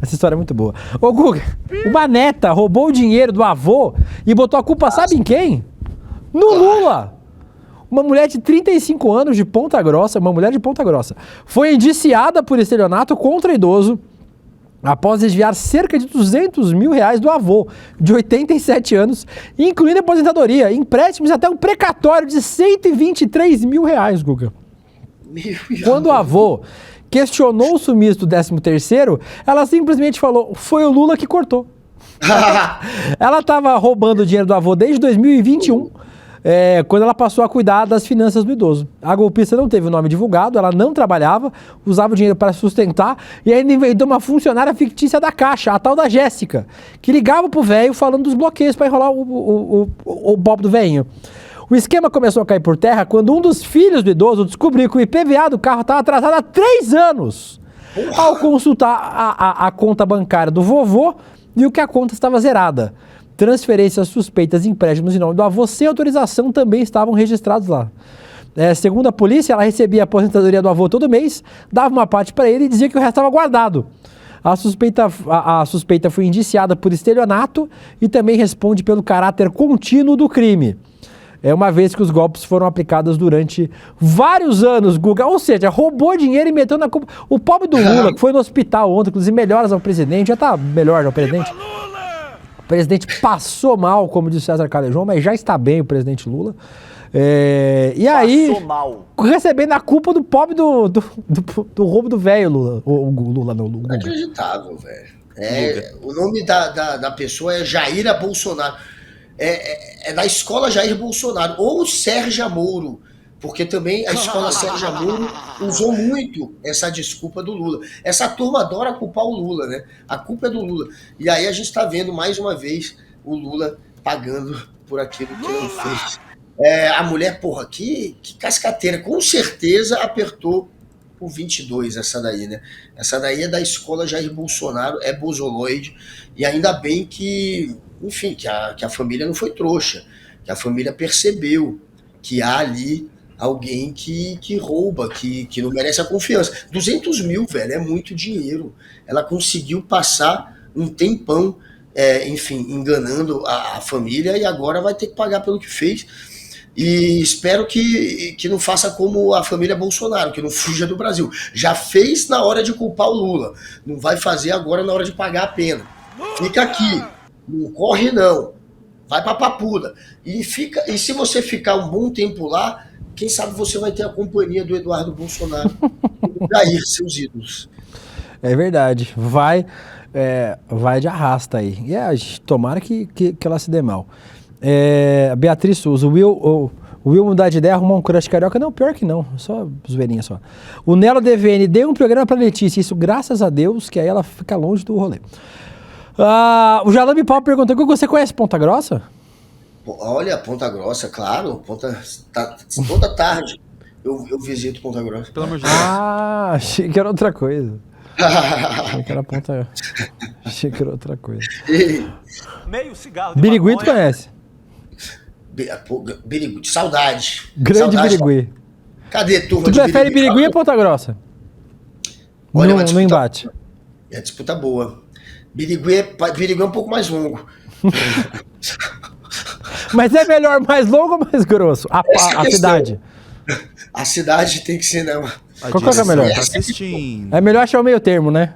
Essa história é muito boa. Ô, Guga, uma neta roubou o dinheiro do avô e botou a culpa, sabe em quem? No Lula! Uma mulher de 35 anos de Ponta Grossa, foi indiciada por estelionato contra idoso após desviar cerca de R$200 mil do avô, de 87 anos, incluindo aposentadoria, empréstimos e até um precatório de R$123 mil, Guga. Quando o avô questionou o sumiço do 13º, ela simplesmente falou, foi o Lula que cortou. Ela estava roubando o dinheiro do avô desde 2021, quando ela passou a cuidar das finanças do idoso. A golpista não teve o nome divulgado, ela não trabalhava, usava o dinheiro para sustentar e ainda inventou uma funcionária fictícia da Caixa, a tal da Jéssica, que ligava pro velho falando dos bloqueios para enrolar o pobre do velhinho. O esquema começou a cair por terra quando um dos filhos do idoso descobriu que o IPVA do carro estava atrasado há 3 anos. Ao consultar a conta bancária do vovô, viu que a conta estava zerada. Transferências suspeitas e empréstimos em nome do avô sem autorização também estavam registrados lá. Segundo a polícia, ela recebia a aposentadoria do avô todo mês, dava uma parte para ele e dizia que o resto estava guardado. A suspeita foi indiciada por estelionato e também responde pelo caráter contínuo do crime. Uma vez que os golpes foram aplicados durante vários anos, Guga. Ou seja, roubou dinheiro e meteu na culpa. O pobre do Lula, que foi no hospital ontem, inclusive melhoras ao presidente, já tá melhor ao presidente. O presidente passou mal, como disse César Calejão, mas já está bem o presidente Lula. E aí, Passou mal. recebendo a culpa do pobre do roubo do velho Lula. O Lula não, Lula. Inacreditável, velho. O nome da pessoa é Jair Bolsonaro. É da escola Jair Bolsonaro, ou Sérgio Moro, porque também a escola Sérgio Moro usou muito essa desculpa do Lula. Essa turma adora culpar o Lula, né? A culpa é do Lula. E aí a gente está vendo mais uma vez o Lula pagando por aquilo que ele fez. A mulher, porra, que cascateira, com certeza apertou o 22, essa daí, né? Essa daí é da escola Jair Bolsonaro, é bolsoloide, e ainda bem que, enfim, que a família não foi trouxa, que a família percebeu que há ali alguém que rouba, que não merece a confiança. 200 mil, velho, é muito dinheiro. Ela conseguiu passar um tempão, enfim, enganando a família e agora vai ter que pagar pelo que fez. E espero que não faça como a família Bolsonaro, que não fuja do Brasil. Já fez na hora de culpar o Lula, não vai fazer agora na hora de pagar a pena. Fica aqui, não corre não, vai pra Papuda. E se você ficar um bom tempo lá, quem sabe você vai ter a companhia do Eduardo Bolsonaro e do Jair, seus ídolos. É verdade, vai de arrasta aí. E tomara que ela se dê mal. Beatriz Souza, o Will mudar de ideia, arrumar um crush carioca? Não, pior que não, só zoeirinha só. O Nelo DVN deu um programa pra Letícia, isso graças a Deus, que aí ela fica longe do rolê. O Jalame Paulo perguntou, você conhece Ponta Grossa? Olha, Ponta Grossa, claro, toda tarde eu visito Ponta Grossa. Pelo amor de Deus. Achei que era outra coisa. Achei que era outra coisa. Meio cigarro de Birigui tu conhece? Birigui, saudade. Grande saudade. Birigui. Cadê turma tu de prefere Birigui ou Ponta Grossa? Olha, no embate. É disputa boa. Birigui é um pouco mais longo. Mas é melhor mais longo ou mais grosso? A cidade. A cidade tem que ser, não. Qual que é melhor? É melhor achar o meio termo, né?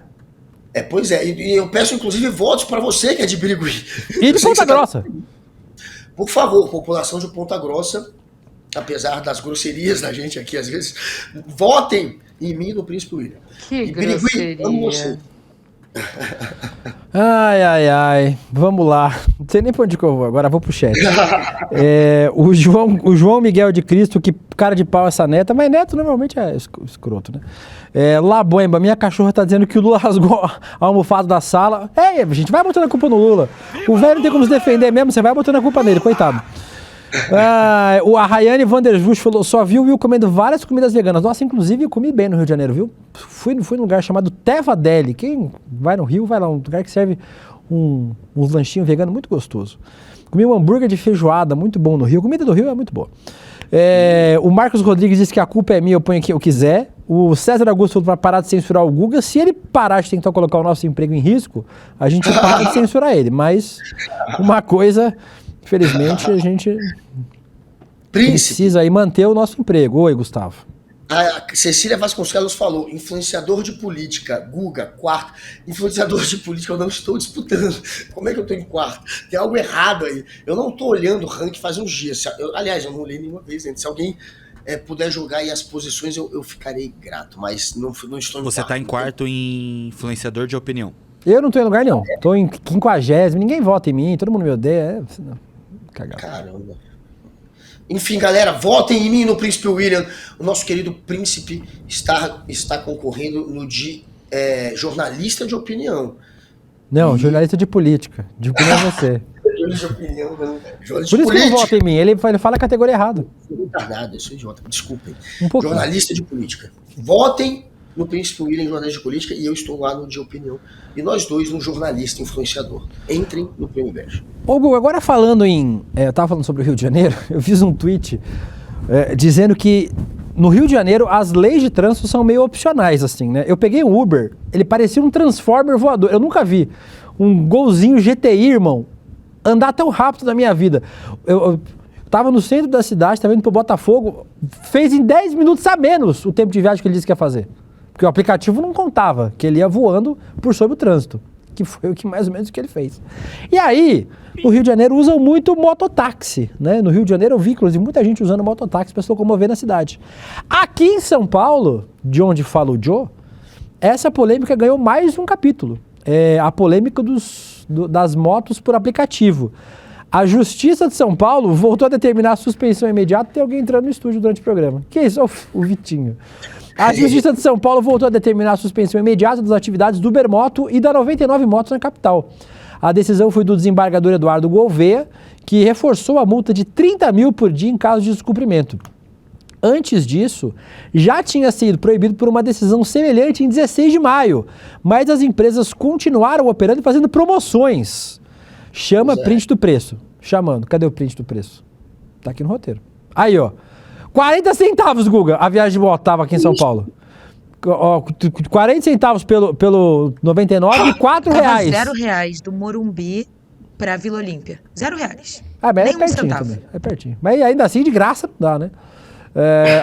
Pois é. E eu peço, inclusive, votos para você que é de Birigui. E de Ponta Grossa. Por favor, população de Ponta Grossa, apesar das grosserias da gente aqui, às vezes, votem em mim no Príncipe William. Que grosseria. Amo você. Ai. Vamos lá. Não sei nem pra onde que eu vou. Agora vou pro chat. O João Miguel de Cristo, que cara de pau essa neta, mas neto normalmente é escroto, né? Laboemba, minha cachorra tá dizendo que o Lula rasgou a almofada da sala. A gente vai botando a culpa no Lula. O velho não tem como se defender mesmo, você vai botando a culpa nele, coitado. A Rayane Vanderjust falou, só vi o Will comendo várias comidas veganas. Nossa, inclusive eu comi bem no Rio de Janeiro, viu? Fui num lugar chamado Teva Deli. Quem vai no Rio, vai lá, um lugar que serve uns lanchinhos veganos muito gostoso. Comi um hambúrguer de feijoada, muito bom no Rio. A comida do Rio é muito boa. O Marcos Rodrigues disse que a culpa é minha, eu ponho quem eu quiser. O César Augusto falou para parar de censurar o Guga. Se ele parar de tentar colocar o nosso emprego em risco, a gente para de censurar ele. Mas uma coisa, infelizmente, a gente precisa aí manter o nosso emprego. Oi, Gustavo. A Cecília Vasconcelos falou, influenciador de política, Guga, quarto. Influenciador de política, eu não estou disputando. Como é que eu estou em quarto? Tem algo errado aí. Eu não estou olhando o ranking faz uns dias. Aliás, eu não olhei nenhuma vez ainda. Se alguém puder jogar aí as posições, eu ficarei grato. Mas não estou em quarto. Você tá em quarto em influenciador de opinião. Eu não tô em lugar nenhum. Tô em 50º, ninguém vota em mim, todo mundo me odeia. Cagado. Caramba. Enfim, galera, votem em mim no Príncipe William. O nosso querido príncipe está concorrendo no de jornalista de opinião. Não, jornalista de política. De opinião é você. Jornalista de opinião, não. Por isso que ele não vota em mim, ele fala a categoria errada. Não tá nada, eu sou idiota, desculpem. pouquinho. Jornalista de política. Votem no Príncipe William, jornalista de política, e eu estou lá no de opinião. E nós dois no jornalista influenciador. Entrem no Prêmio Inveja. Ô, Gu, agora falando em... eu tava falando sobre o Rio de Janeiro, eu fiz um tweet dizendo que no Rio de Janeiro as leis de trânsito são meio opcionais, assim, né? Eu peguei um Uber, ele parecia um Transformer voador. Eu nunca vi um golzinho GTI, irmão, andar tão rápido na minha vida. Eu tava no centro da cidade, tava indo pro Botafogo, fez em 10 minutos a menos o tempo de viagem que ele disse que ia fazer. Porque o aplicativo não contava que ele ia voando por sobre o trânsito, que foi o que mais ou menos que ele fez. E aí, no Rio de Janeiro usam muito mototáxi, né? No Rio de Janeiro eu vi, inclusive, muita gente usando mototáxi para se locomover na cidade. Aqui em São Paulo, de onde fala o Joe, essa polêmica ganhou mais um capítulo. É a polêmica das motos por aplicativo. A Justiça de São Paulo voltou a determinar a suspensão imediata. Tem alguém entrando no estúdio durante o programa. Que isso? O Vitinho. A Justiça de São Paulo voltou a determinar a suspensão imediata das atividades do Ubermoto e da 99 Motos na capital. A decisão foi do desembargador Eduardo Gouveia, que reforçou a multa de 30 mil por dia em caso de descumprimento. Antes disso, já tinha sido proibido por uma decisão semelhante em 16 de maio, mas as empresas continuaram operando e fazendo promoções. Chama print do preço. Chamando. Cadê o print do preço? Tá aqui no roteiro. Aí, ó. 40 centavos, Guga, a viagem de moto tava aqui em São Paulo. 40 centavos pelo 99 e R$4. R$0 do Morumbi pra Vila Olímpia. R$0. Ah, mas é pertinho também. É pertinho. Mas ainda assim, de graça, dá, né?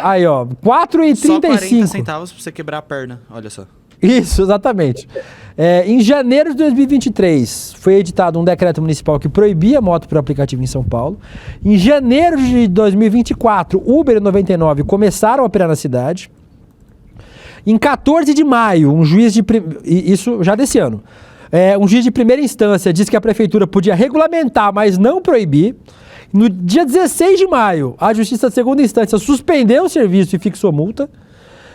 Aí, ó. R$4,35. Só 40 centavos pra você quebrar a perna, olha só. Isso, exatamente. Em janeiro de 2023, foi editado um decreto municipal que proibia moto por aplicativo em São Paulo. Em janeiro de 2024, Uber e 99 começaram a operar na cidade. Em 14 de maio, um juiz de... Isso já desse ano. Um juiz de primeira instância disse que a prefeitura podia regulamentar, mas não proibir. No dia 16 de maio, a Justiça de Segunda Instância suspendeu o serviço e fixou multa.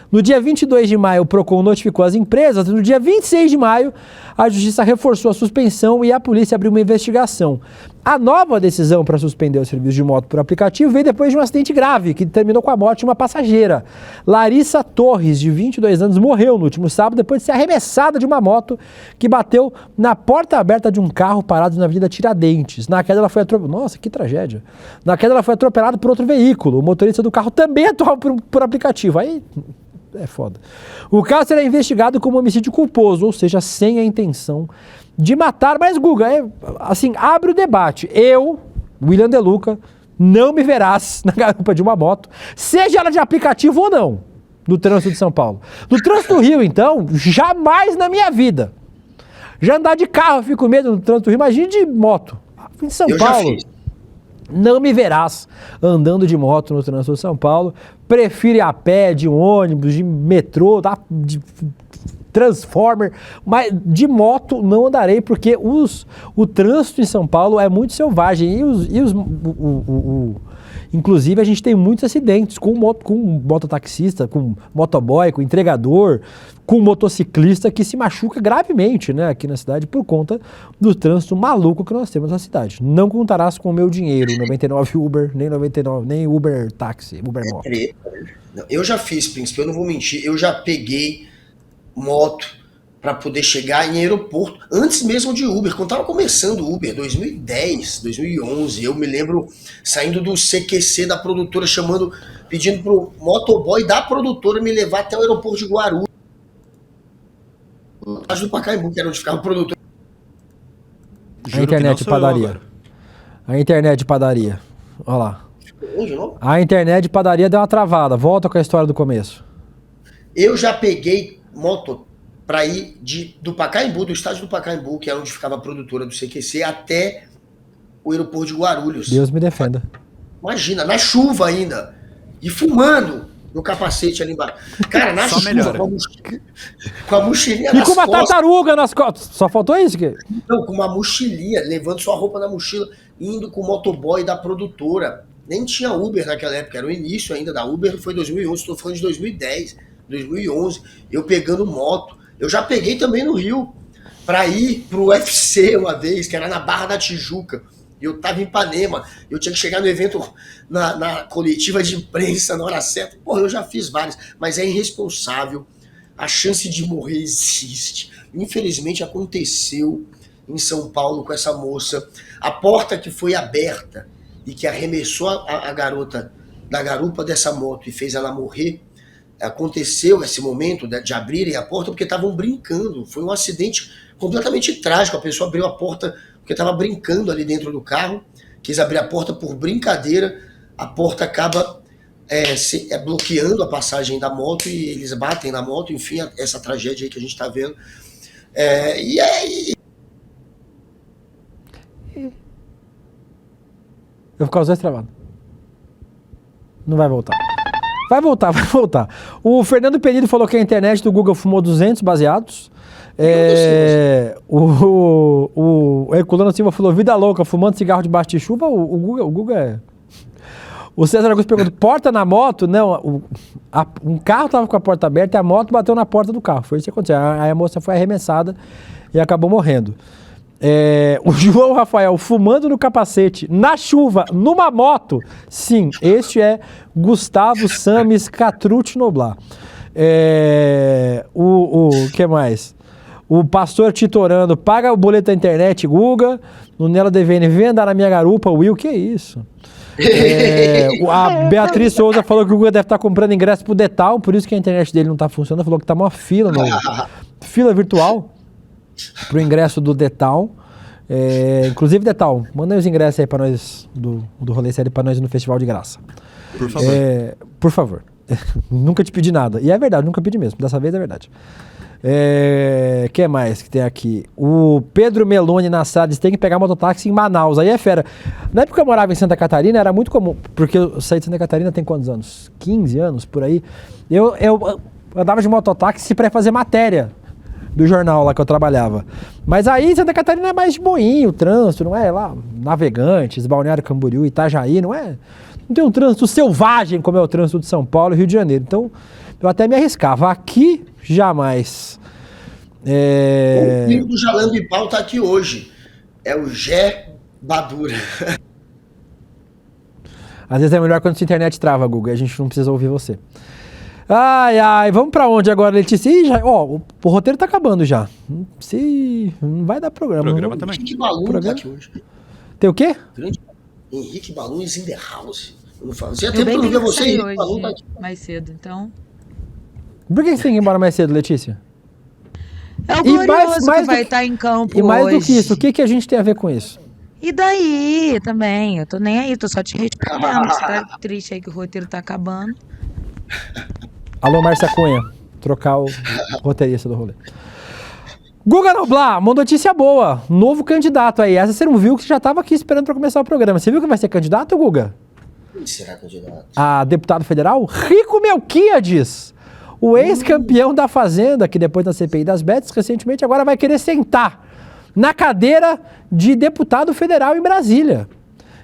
No dia 22 de maio, o PROCON notificou as empresas. No dia 26 de maio, a Justiça reforçou a suspensão e a polícia abriu uma investigação. A nova decisão para suspender o serviço de moto por aplicativo veio depois de um acidente grave, que terminou com a morte de uma passageira. Larissa Torres, de 22 anos, morreu no último sábado depois de ser arremessada de uma moto que bateu na porta aberta de um carro parado na Avenida Tiradentes. Na queda, ela foi atropelada. Nossa, que tragédia. Na queda, ela foi atropelada por outro veículo. O motorista do carro também atuava por aplicativo. Aí... é foda. O caso será investigado como homicídio culposo, ou seja, sem a intenção de matar. Mas, Guga, assim, abre o debate. Eu, William De Luca, não me verás na garupa de uma moto, seja ela de aplicativo ou não, no trânsito de São Paulo. No trânsito do Rio, então, jamais na minha vida. Já andar de carro, eu fico com medo no trânsito do Rio, imagine de moto. Em São Paulo... não me verás andando de moto no trânsito de São Paulo. Prefiro ir a pé, de ônibus, de metrô, de Transformer, mas de moto não andarei, porque o trânsito em São Paulo é muito selvagem. Inclusive, a gente tem muitos acidentes com mototaxista, com motoboy, com entregador, com motociclista que se machuca gravemente, né, aqui na cidade por conta do trânsito maluco que nós temos na cidade. Não contarás com o meu dinheiro, 99 Uber, nem Uber táxi, Uber moto. Eu já fiz, Príncipe, eu não vou mentir, eu já peguei moto para poder chegar em aeroporto, antes mesmo de Uber, quando tava começando o Uber, 2010, 2011, eu me lembro saindo do CQC da produtora, pedindo pro motoboy da produtora me levar até o aeroporto de Guarulhos, do Pacaembu, que era onde ficava o produtor. A internet de padaria. A internet de padaria. Olha lá. Onde não? A internet de padaria deu uma travada. Volta com a história do começo. Eu já peguei moto para ir do Pacaembu, do estádio do Pacaembu, que é onde ficava a produtora do CQC, até o aeroporto de Guarulhos. Deus me defenda. Imagina, na chuva ainda. E fumando no capacete ali embaixo. Cara, na Só chuva, melhora. com a mochilinha E nas com uma costas. tartaruga nas costas. Só faltou isso? Que... Não, com uma mochilinha, levando sua roupa na mochila, indo com o motoboy da produtora. Nem tinha Uber naquela época, era o início ainda da Uber, foi 2011, estou falando de 2010, 2011, eu pegando moto. Eu já peguei também no Rio, para ir pro UFC uma vez, que era na Barra da Tijuca. Eu tava em Ipanema, eu tinha que chegar no evento, na coletiva de imprensa, na hora certa. Porra, eu já fiz várias, mas é irresponsável. A chance de morrer existe. Infelizmente aconteceu em São Paulo com essa moça. A porta que foi aberta e que arremessou a garota da garupa dessa moto e fez ela morrer, aconteceu esse momento de abrirem a porta porque estavam brincando. Foi um acidente completamente trágico. A pessoa abriu a porta porque estava brincando ali dentro do carro, quis abrir a porta por brincadeira, a porta acaba bloqueando a passagem da moto e eles batem na moto, enfim, essa tragédia aí que a gente está vendo. E aí... Eu vou ficar os dois travados. Não vai voltar. Vai voltar, vai voltar. O Fernando Penido falou que a internet do Google fumou 200 baseados. O Herculano Silva falou vida louca, fumando cigarro debaixo de chuva. O Google é... O César Augusto perguntou, porta na moto? Não, um carro tava com a porta aberta e a moto bateu na porta do carro. Foi isso que aconteceu. Aí a moça foi arremessada e acabou morrendo. O João Rafael fumando no capacete, na chuva, numa moto. Sim, este é Gustavo Samis Catrucci Noblar. O que mais? O pastor Titorando, paga o boleto da internet, Guga. No Nela DVN, vem andar na minha garupa, Will, que isso? A Beatriz Souza falou que o Guga deve estar comprando ingresso pro Detal, por isso que a internet dele não está funcionando. Falou que tá uma fila, fila virtual pro ingresso do Detal. Inclusive, Detal, manda aí os ingressos aí pra nós do Rolê Série pra nós no Festival de Graça. Por favor. Por favor. Nunca te pedi nada. E é verdade, nunca pedi mesmo. Dessa vez é verdade. Que mais que tem aqui? O Pedro Meloni Nassar diz que tem que pegar mototáxi em Manaus. Aí é fera. Na época que eu morava em Santa Catarina, era muito comum. Porque eu saí de Santa Catarina tem quantos anos? 15 anos, por aí. Eu andava de mototáxi pra fazer matéria do jornal lá que eu trabalhava. Mas aí Santa Catarina é mais de boinho, o trânsito, não é? Lá, Navegantes, Balneário Camboriú, Itajaí, não é? Não tem um trânsito selvagem como é o trânsito de São Paulo e Rio de Janeiro. Então, eu até me arriscava. Aqui, jamais. O filho do Jalambipau tá aqui hoje. É o Gé Badura. Às vezes é melhor quando a internet trava, Guga. A gente não precisa ouvir você. Ai, vamos pra onde agora, Letícia? O roteiro tá acabando já. Não vai dar programa. Programa também. Henrique Balloon tá aqui hoje. Tem o quê? Henrique Balloon is in the house. Eu não fazia Eu tempo que eu bem não via que você, saí Henrique Balloon tá hoje, aqui. mais cedo, então... Por que você tem que ir embora mais cedo, Letícia? É o E Glorioso mais que vai do estar em campo E mais hoje. do que isso, o que a gente tem a ver com isso? E daí também? Eu tô nem aí, tô só te respondendo. Você tá triste aí que o roteiro tá acabando. Alô, Márcia Cunha. Trocar o roteirista do rolê. Guga Noblar, uma notícia boa. Novo candidato aí. Essa você não viu que você já estava aqui esperando para começar o programa. Você viu que vai ser candidato, Guga? Quem será candidato? A deputado federal? Rico Melquiades. O ex-campeão da Fazenda, que depois da CPI das Bets, recentemente agora vai querer sentar na cadeira de deputado federal em Brasília.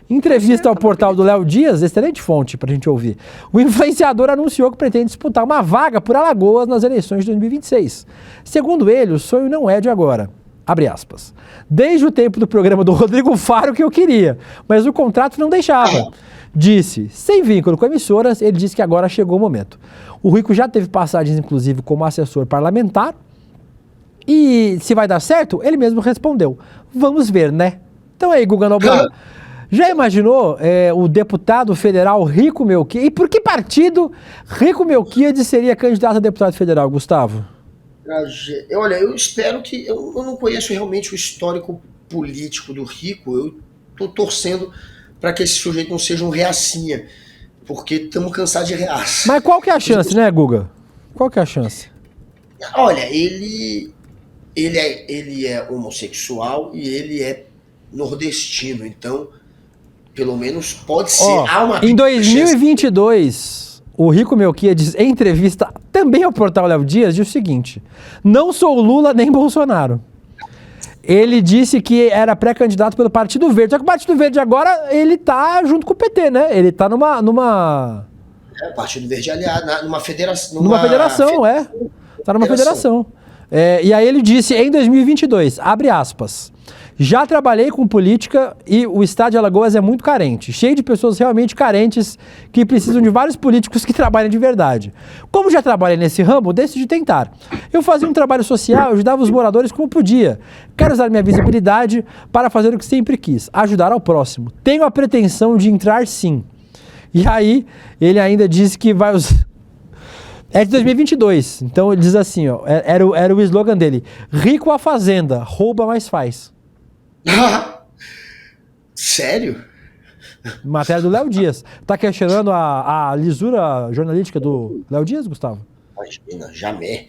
Em entrevista ao portal do Léo Dias, excelente fonte pra gente ouvir, o influenciador anunciou que pretende disputar uma vaga por Alagoas nas eleições de 2026. Segundo ele, o sonho não é de agora. Abre aspas. Desde o tempo do programa do Rodrigo Faro que eu queria, mas o contrato não deixava. Disse, sem vínculo com emissoras, ele disse que agora chegou o momento. O Rico já teve passagens, inclusive, como assessor parlamentar. E se vai dar certo, ele mesmo respondeu. Vamos ver, né? Então aí, Guga Noblar, já imaginou o deputado federal Rico Melquiades? E por que partido Rico Melquiades seria candidato a deputado federal, Gustavo? Olha, eu espero que... Eu não conheço realmente o histórico político do Rico. Eu tô torcendo para que esse sujeito não seja um reacinha, porque estamos cansados de reaça. Mas qual que é a chance, né, Guga? Qual que é a chance? Olha, ele é homossexual e ele é nordestino, então, pelo menos pode ser. Em 2022, o Rico Melquiades, em entrevista também ao portal Léo Dias, disse o seguinte: não sou Lula nem Bolsonaro. Ele disse que era pré-candidato pelo Partido Verde. Só que o Partido Verde agora, ele tá junto com o PT, né? Ele tá numa... O Partido Verde aliado, numa federação. Numa federação, Tá numa federação. E aí ele disse, em 2022, abre aspas, já trabalhei com política e o estado de Alagoas é muito carente, cheio de pessoas realmente carentes que precisam de vários políticos que trabalhem de verdade. Como já trabalhei nesse ramo, decidi tentar. Eu fazia um trabalho social, ajudava os moradores como podia. Quero usar minha visibilidade para fazer o que sempre quis, ajudar ao próximo. Tenho a pretensão de entrar sim. E aí, ele ainda disse que vai usar... É de 2022, então ele diz assim, ó, era o slogan dele, rico a fazenda, rouba mais faz. Sério? Matéria do Léo Dias. Tá questionando a lisura jornalística do Léo Dias, Gustavo? Imagina, jamais.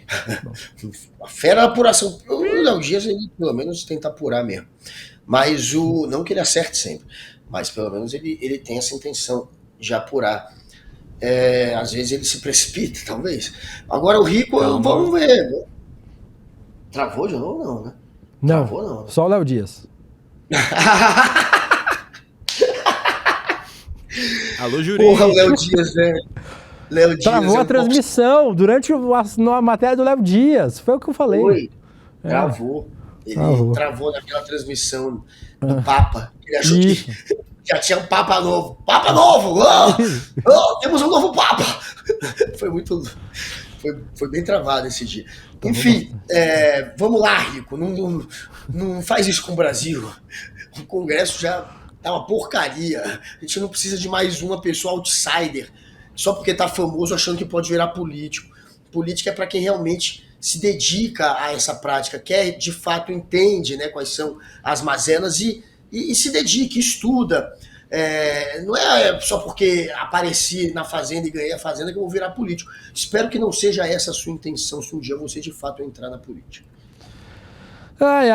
A fera apuração. O Léo Dias, ele pelo menos tenta apurar mesmo. Mas não que ele acerte sempre, mas pelo menos ele tem essa intenção de apurar. Às vezes ele se precipita, talvez. Agora o Rico, vamos ver. Travou de novo, não, né? Não, Travou, não. Só o Léo Dias. Alô, Jurinho. Porra, o Léo Dias, né? Léo Dias. Travou a transmissão durante a matéria do Léo Dias. Foi o que eu falei. Foi. Travou. Ele travou naquela transmissão do Papa. Ele achou que já tinha um Papa novo. Papa novo! Temos um novo Papa! Foi muito... Foi bem travado esse dia. Enfim, vamos lá, Rico. Não faz isso com o Brasil. O Congresso já tá uma porcaria. A gente não precisa de mais uma pessoa outsider só porque tá famoso achando que pode virar político. Política é para quem realmente se dedica a essa prática, quer de fato entende, né, quais são as mazelas e se dedica, estuda. Não é só porque apareci na Fazenda e ganhei a Fazenda que eu vou virar político. Espero que não seja essa a sua intenção se um dia você de fato entrar na política.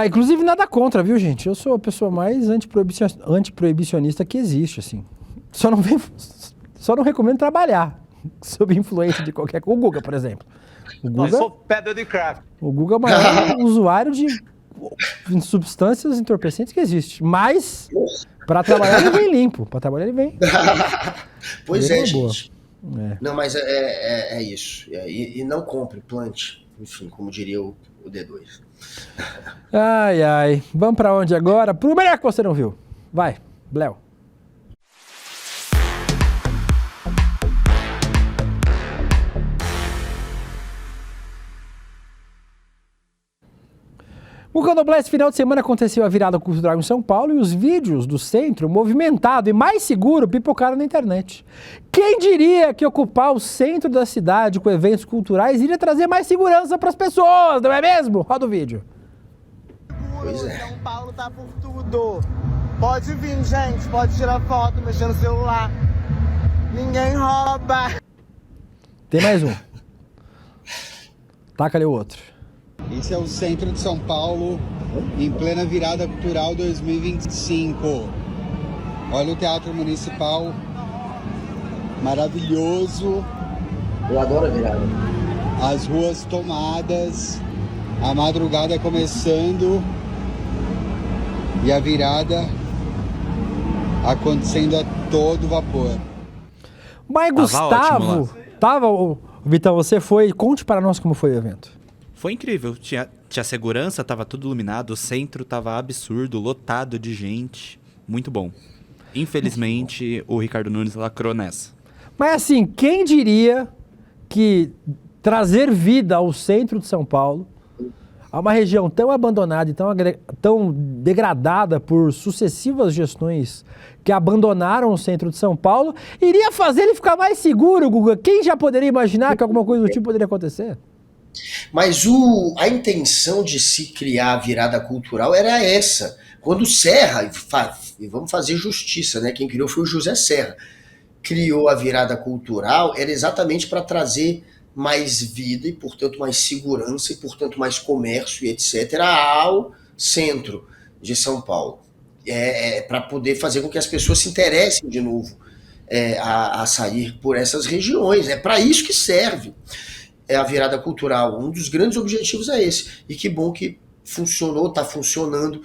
Inclusive nada contra, viu, gente? Eu sou a pessoa mais antiproibicionista que existe, assim. Só não recomendo trabalhar sob influência de qualquer coisa. O Guga, por exemplo. Eu sou pedra de crack. O Guga é o maior usuário de substâncias entorpecentes que existe. Mas, para trabalhar, ele vem limpo. Para trabalhar, ele vem. Pois gente. Não, mas é isso. E não compre, plante. Enfim, como diria o D2. Vamos para onde agora? Pro melhor que você não viu. Vai, Léo. O Candomblé esse final de semana aconteceu a virada cultural em São Paulo e os vídeos do centro movimentado e mais seguro pipocaram na internet. Quem diria que ocupar o centro da cidade com eventos culturais iria trazer mais segurança para as pessoas, não é mesmo? Roda o vídeo. Pois é. São Paulo tá por tudo. Pode vir, gente, pode tirar foto, mexer no celular. Ninguém rouba. Tem mais um. Taca ali o outro. Esse é o centro de São Paulo, em plena virada cultural 2025. Olha o Teatro Municipal, maravilhoso. Eu adoro a virada. As ruas tomadas, a madrugada começando e a virada acontecendo a todo vapor. Mas Gustavo, Vitão, você foi, conte para nós como foi o evento. Foi incrível, tinha segurança, tava tudo iluminado, o centro tava absurdo, lotado de gente, muito bom. Infelizmente, o Ricardo Nunes lacrou nessa. Mas assim, quem diria que trazer vida ao centro de São Paulo, a uma região tão abandonada e tão degradada por sucessivas gestões que abandonaram o centro de São Paulo, iria fazer ele ficar mais seguro, Guga? Quem já poderia imaginar que alguma coisa do tipo poderia acontecer? Mas a intenção de se criar a virada cultural era essa. Quando o Serra e vamos fazer justiça, né? Quem criou foi o José Serra. Criou a virada cultural, era exatamente para trazer mais vida e, portanto, mais segurança e, portanto, mais comércio e etc. ao centro de São Paulo. Para poder fazer com que as pessoas se interessem de novo a sair por essas regiões. É para isso que serve a virada cultural. Um dos grandes objetivos é esse. E que bom que funcionou, está funcionando.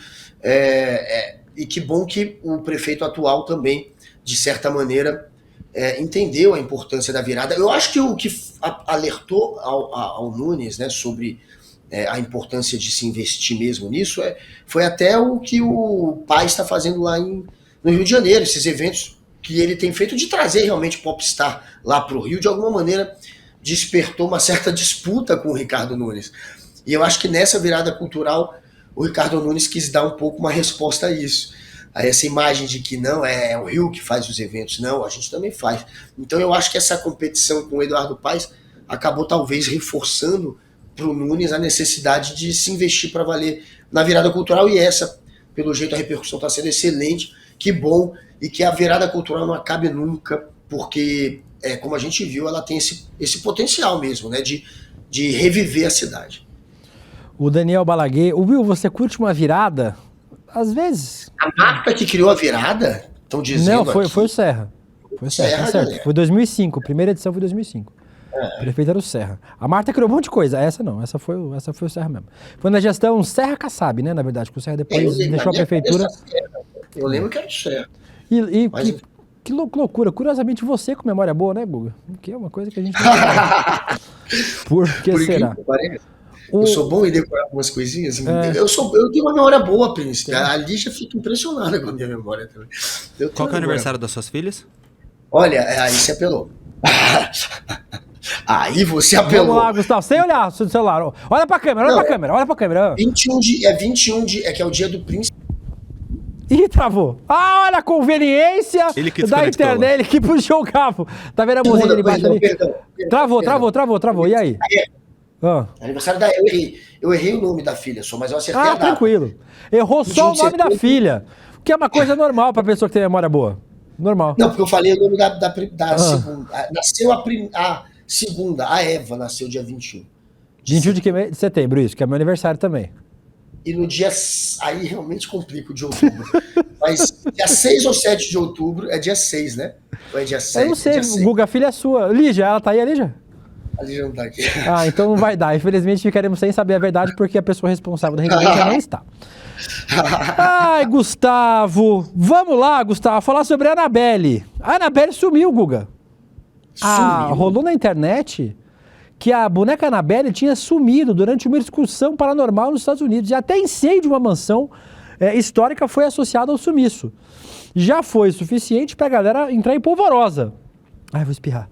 E que bom que o prefeito atual também, de certa maneira, entendeu a importância da virada. Eu acho que o que alertou ao Nunes, né, sobre a importância de se investir mesmo nisso foi até o que o Paes está fazendo lá no Rio de Janeiro, esses eventos que ele tem feito de trazer realmente popstar lá para o Rio, de alguma maneira despertou uma certa disputa com o Ricardo Nunes. E eu acho que nessa virada cultural o Ricardo Nunes quis dar um pouco uma resposta a isso. A essa imagem de que não é o Rio que faz os eventos, não, a gente também faz. Então eu acho que essa competição com o Eduardo Paes acabou talvez reforçando para o Nunes a necessidade de se investir para valer na virada cultural, e essa, pelo jeito, a repercussão está sendo excelente. Que bom, e que a virada cultural não acabe nunca, porque, como a gente viu, ela tem esse potencial mesmo, né, de reviver a cidade. O Daniel Balaguer, Will, você curte uma virada? Às vezes. A Marta que criou a virada? Estão dizendo. Não, foi o Serra. Foi o Serra, tá certo. Foi 2005, primeira edição foi 2005. O prefeito era o Serra. A Marta criou um monte de coisa. Essa não, essa foi o Serra mesmo. Foi na gestão Serra Kassab, né, na verdade, que o Serra depois deixou a prefeitura. Eu lembro que era o Serra. Que loucura. Curiosamente, você com memória boa, né, Guga? Que é uma coisa que a gente não sabe. Por que será? Eu sou bom em decorar algumas coisinhas. Eu tenho uma memória boa, Príncipe. A Lígia fica impressionada com a minha memória também. Qual que é o aniversário das suas filhas? Olha, aí você apelou. Aí você apelou. Vamos lá, Gustavo, sem olhar no celular. Olha pra câmera, olha pra câmera. 21 que é o dia do Príncipe. Ih, travou. Ah, olha a conveniência da internet. Ele que puxou o cabo. Tá vendo a mãozinha ali embaixo ali? Travou. E aí? Aniversário da... Eu errei o nome da filha só, mas eu acertei a data. Tranquilo. Errou só o nome da filha, que é uma coisa normal pra pessoa que tem memória boa. Normal. Não, porque eu falei o nome da segunda. Nasceu a segunda, a Eva nasceu dia 21. 21 de setembro, isso, que é meu aniversário também. E no dia... Aí realmente complica o de outubro. Mas dia 6 ou 7 de outubro é dia 6, né? Ou é dia 7? Eu não sei, Guga, a filha é sua. Lígia, ela tá aí, a Lígia? A Lígia não tá aqui. Então não vai dar. Infelizmente ficaremos sem saber a verdade porque a pessoa responsável da regulamento não está. Ai, Gustavo. Vamos lá, Gustavo, falar sobre a Annabelle. A Annabelle sumiu, Guga. Rolou na internet que a boneca Annabelle tinha sumido durante uma excursão paranormal nos Estados Unidos. E até incêndio de uma mansão histórica foi associado ao sumiço. Já foi suficiente pra galera entrar em polvorosa. Ai, vou espirrar.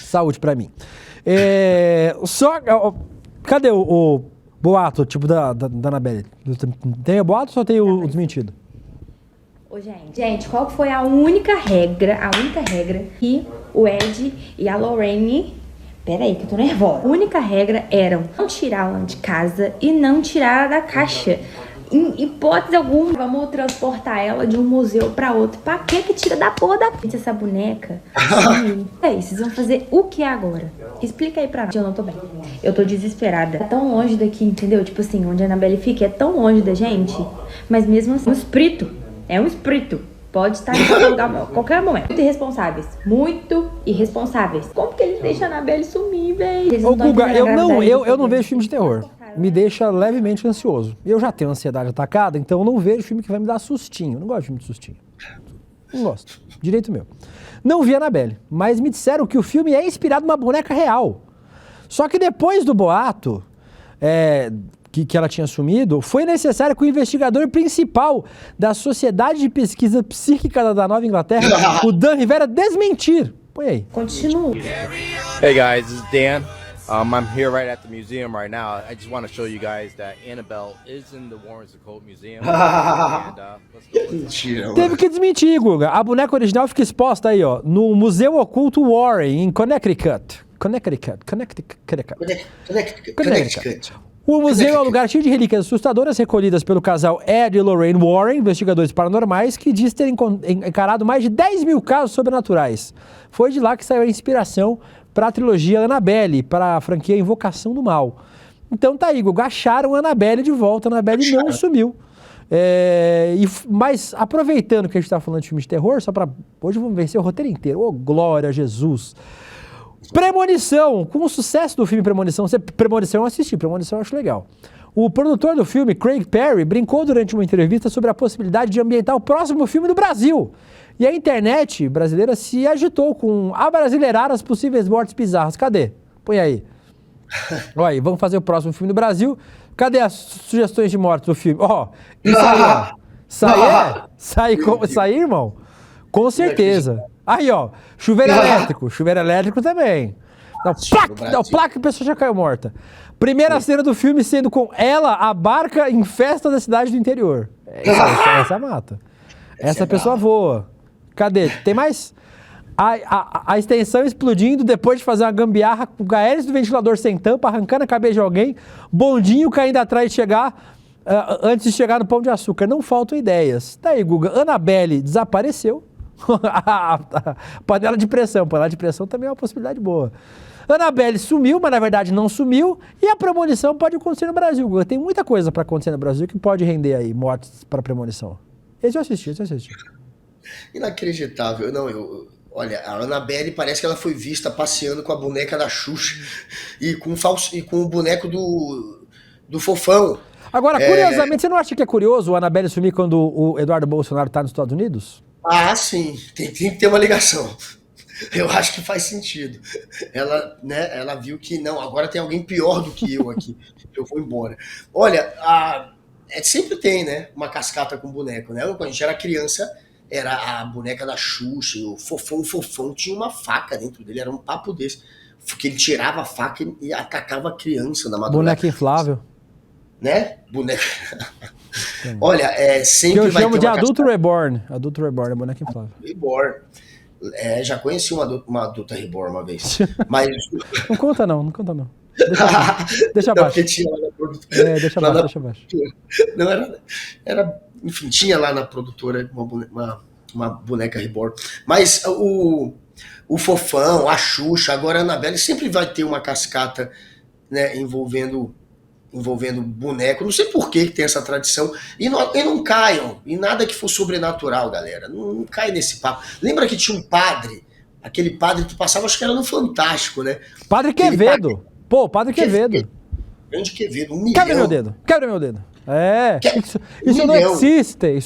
Saúde pra mim. Cadê o boato, tipo, da Annabelle? Tem o boato ou só tem o desmentido? Ô, gente, qual foi a única regra que o Ed e a Lorraine... Peraí, que eu tô nervosa. A única regra era não tirá-la de casa e não tirá-la da caixa. Em hipótese alguma, vamos transportar ela de um museu pra outro. Pra que tira da porra da pizza essa boneca? E aí, vocês vão fazer o que agora? Explica aí pra mim. Eu não tô bem. Eu tô desesperada. É tão longe daqui, entendeu? Tipo assim, onde a Annabelle fica é tão longe da gente. Mas mesmo assim, é um espírito. Pode estar em qualquer momento. Muito irresponsáveis. Como que eles deixam a Annabelle sumir, velho? Ô, Guga, eu não vejo filme de terror. Me deixa levemente ansioso. Eu já tenho ansiedade atacada, então eu não vejo filme que vai me dar sustinho. Eu não gosto de filme de sustinho. Não gosto. Direito meu. Não vi a Annabelle, mas me disseram que o filme é inspirado numa boneca real. Só que depois do boato... que ela tinha sumido, foi necessário que o investigador principal da Sociedade de Pesquisa Psíquica da Nova Inglaterra, o Dan Rivera, desmentir. Põe aí. Continua. Hey guys, this is Dan. I'm here right at the museum right now. I just want to show you guys that Annabelle is in the Warrens Occult Museum. Teve que desmentir, Guga. A boneca original fica exposta aí, ó, no Museu Oculto Warren, em Connecticut. O museu é um lugar cheio de relíquias assustadoras recolhidas pelo casal Ed e Lorraine Warren, investigadores paranormais, que diz ter encarado mais de 10 mil casos sobrenaturais. Foi de lá que saiu a inspiração para a trilogia Annabelle, para a franquia Invocação do Mal. Então tá aí, Guga, acharam a Annabelle de volta, a Annabelle não sumiu. Mas aproveitando que a gente tá falando de filme de terror, só para hoje vamos vencer o roteiro inteiro. Ô, glória a Jesus! Premonição, com o sucesso do filme Premonição, Premonição eu assisti, Premonição eu acho legal. O produtor do filme, Craig Perry, brincou durante uma entrevista sobre a possibilidade de ambientar o próximo filme no Brasil. E a internet brasileira se agitou com abrasileirar as possíveis mortes bizarras. Cadê? Põe aí. Olha aí, vamos fazer o próximo filme no Brasil. Cadê as sugestões de morte do filme? Ó, isso aí, ó. Sair, irmão? Com certeza. Aí, ó, chuveiro elétrico também. Dá o plaque, a pessoa já caiu morta. Primeira cena do filme sendo com ela, a barca em festa da cidade do interior. Essa mata. Essa pessoa voa. Cadê? Tem mais? A extensão explodindo depois de fazer uma gambiarra com a hélice do ventilador sem tampa, arrancando a cabeça de alguém, bondinho caindo atrás de chegar, antes de chegar no Pão de Açúcar. Não faltam ideias. Tá aí, Guga. Annabelle desapareceu. Panela de pressão também é uma possibilidade boa. Annabelle sumiu, mas na verdade não sumiu. E a premonição pode acontecer no Brasil. Tem muita coisa para acontecer no Brasil que pode render aí mortes para premonição. Esse eu assisti. Inacreditável. Olha, a Annabelle parece que ela foi vista passeando com a boneca da Xuxa e com o boneco do Fofão. Agora, curiosamente, você não acha que é curioso o Annabelle sumir quando o Eduardo Bolsonaro está nos Estados Unidos? Ah, sim. Tem que ter uma ligação. Eu acho que faz sentido. Ela viu que, não, agora tem alguém pior do que eu aqui. Eu vou embora. Olha, sempre tem, né, uma cascata com boneco, né? Quando a gente era criança, era a boneca da Xuxa, o Fofão tinha uma faca dentro dele, era um papo desse. Que ele tirava a faca e atacava a criança na madrugada. Boneca inflável. Né? Boneca... Olha, sempre que eu vai chamo ter de uma adulto reborn. Adulto reborn é boneca inflável. Reborn. Já conheci uma adulta reborn uma vez. Mas... Não conta não. Deixa abaixo. Porque tinha lá na produtora. Deixa abaixo. Não, enfim, tinha lá na produtora uma boneca reborn. Mas o Fofão, a Xuxa, agora a Annabelle sempre vai ter uma cascata, né, envolvendo boneco. Não sei por que tem essa tradição. E não caiam em nada que for sobrenatural, galera. Não cai nesse papo. Lembra que tinha um padre, aquele padre que passava, acho que era no Fantástico, né? Padre Quevedo. Padre Quevedo. Grande Quevedo, 1 milhão. Quebra meu dedo. Isso não existe.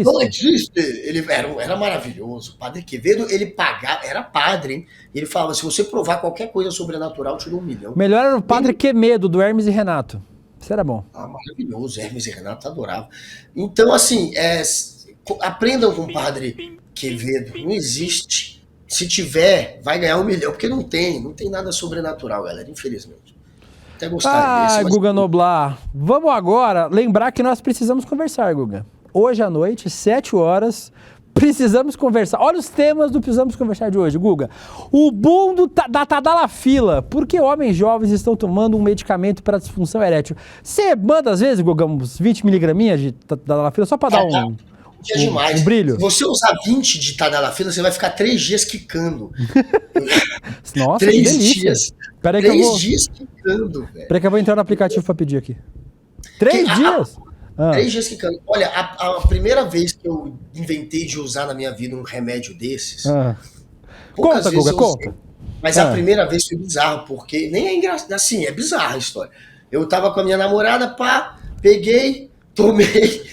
Não existe. Ele era maravilhoso. O Padre Quevedo, ele pagava, era padre, hein? Ele falava, se você provar qualquer coisa sobrenatural, eu te dou 1 milhão. Melhor era o Padre Quemedo, do Hermes e Renato. Isso era bom. Maravilhoso, Hermes e Renato adorava. Então, assim, aprendam com o Padre Quevedo. Não existe. Se tiver, vai ganhar 1 milhão, porque não tem nada sobrenatural, galera, infelizmente. Até gostaria desse, mas... Guga Noblar, vamos agora lembrar que nós precisamos conversar, Guga. Hoje à noite, 7 horas, precisamos conversar. Olha os temas do Precisamos Conversar de hoje, Guga. O boom da Tadalafila. Por que homens jovens estão tomando um medicamento para disfunção erétil? Você manda às vezes, Guga, uns 20 miligraminhas de Tadalafila só para dar um brilho? Se você usar 20 de Tadalafila, você vai ficar 3 dias quicando. Nossa, 3 que delícia. dias. Peraí 3 dias quicando, velho. Peraí que eu vou entrar no aplicativo para pedir aqui. 3 dias? 3 dias quicando. Olha, a primeira vez que eu inventei de usar na minha vida um remédio desses... Conta, Guga, conta. Mas a primeira vez foi bizarro, porque nem é engraçado. Assim, é bizarra a história. Eu tava com a minha namorada, peguei, tomei...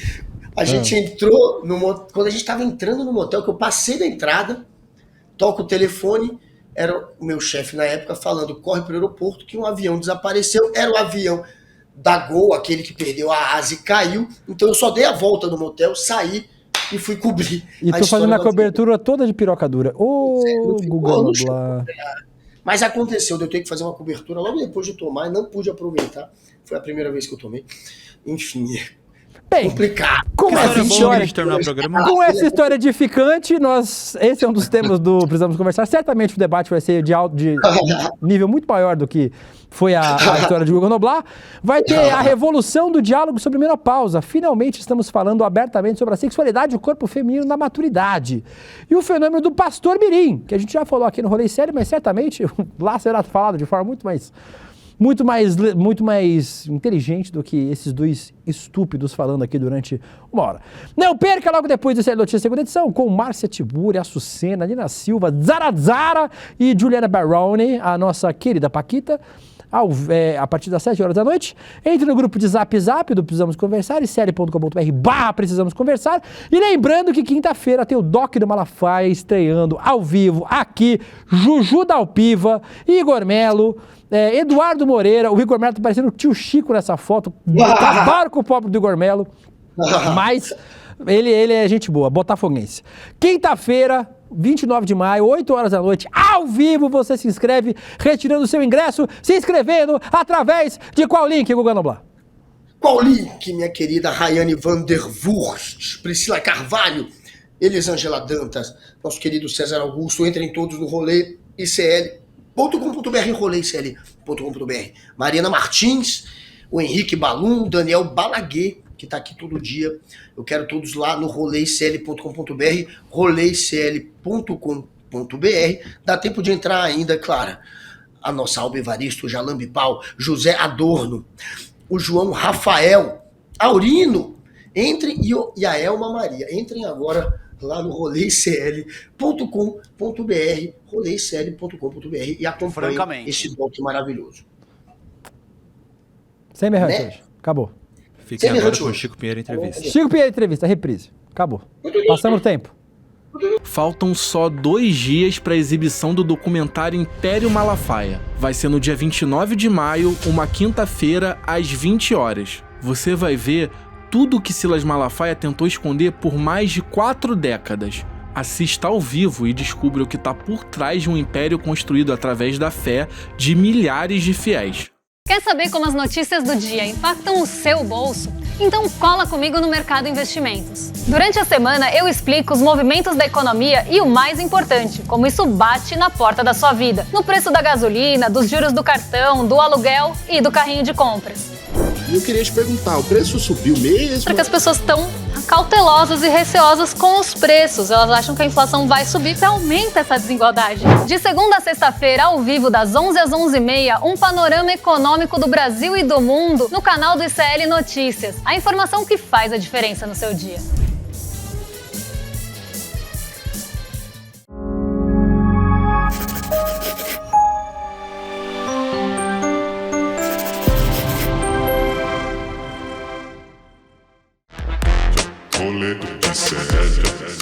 A gente entrou quando a gente tava entrando no motel, que eu passei da entrada, toco o telefone, era o meu chefe na época falando, corre pro aeroporto que um avião desapareceu, era o avião da Gol, aquele que perdeu a asa e caiu, então eu só dei a volta no motel, saí e fui cobrir. E tô fazendo a cobertura toda de piroca dura. Guga Noblar. Mas aconteceu de eu ter que fazer uma cobertura logo depois de tomar, e não pude aproveitar, foi a primeira vez que eu tomei. Enfim... Bem, complicado. Com com essa história, terminar o programa. com essa história edificante, esse é um dos temas do Precisamos Conversar. Certamente o debate vai ser de nível muito maior do que foi a história de Guga Noblar. Vai ter a revolução do diálogo sobre menopausa. Finalmente estamos falando abertamente sobre a sexualidade e o corpo feminino na maturidade. E o fenômeno do pastor mirim, que a gente já falou aqui no Rolê Sério, mas certamente lá será falado de forma muito mais inteligente do que esses dois estúpidos falando aqui durante uma hora. Não perca logo depois do Série Notícias segunda edição, com Márcia Tiburi, Açucena, Nina Silva, Zara e Juliana Baroni, a nossa querida Paquita, a partir das 7 horas da noite. Entre no grupo de Zap do Precisamos Conversar, série.com.br/Precisamos Conversar. E lembrando que quinta-feira tem o Doc do Malafaia estreando ao vivo aqui, Juju Dalpiva, Igor Melo, Eduardo Moreira. O Igor Melo tá parecendo o tio Chico nessa foto. Acabaram com o pobre do Igor Melo. Mas ele é gente boa, botafoguense. Quinta-feira, 29 de maio, 8 horas da noite, ao vivo, você se inscreve, retirando o seu ingresso, se inscrevendo através de qual link, Guga Noblar? Qual link, minha querida Rayane Vanderwurst, Priscila Carvalho, Elisângela Dantas, nosso querido César Augusto, entrem todos no rolê icl.com.br, rolêicl.com.br. Mariana Martins, o Henrique Balum, Daniel Balaguer, que tá aqui todo dia. Eu quero todos lá no rolêicl.com.br, rolêicl.com.br. Dá tempo de entrar ainda, claro. A nossa Alba Evaristo, Jalambi Pau, José Adorno, o João Rafael, Aurino. Entrem, e a Elma Maria. Entrem agora lá no rolêicl.com.br, rolêicl.com.br e acompanhem esse doc maravilhoso. Sem berrante hoje. Acabou. Fiquem agora com o Chico Pinheiro Entrevista. Chico Pinheiro Entrevista, reprise. Acabou. Passamos o tempo. Faltam só 2 dias para a exibição do documentário Império Malafaia. Vai ser no dia 29 de maio, uma quinta-feira, às 20 horas. Você vai ver tudo que Silas Malafaia tentou esconder por mais de 4 décadas. Assista ao vivo e descubra o que está por trás de um império construído através da fé de milhares de fiéis. Quer saber como as notícias do dia impactam o seu bolso? Então cola comigo no Mercado Investimentos. Durante a semana eu explico os movimentos da economia e o mais importante, como isso bate na porta da sua vida. No preço da gasolina, dos juros do cartão, do aluguel e do carrinho de compras. Eu queria te perguntar, o preço subiu mesmo? Porque as pessoas estão cautelosas e receosas com os preços. Elas acham que a inflação vai subir e aumenta essa desigualdade. De segunda a sexta-feira, ao vivo, das 11 às 11h30, um panorama econômico do Brasil e do mundo no canal do ICL Notícias. A informação que faz a diferença no seu dia. Rolê de sério.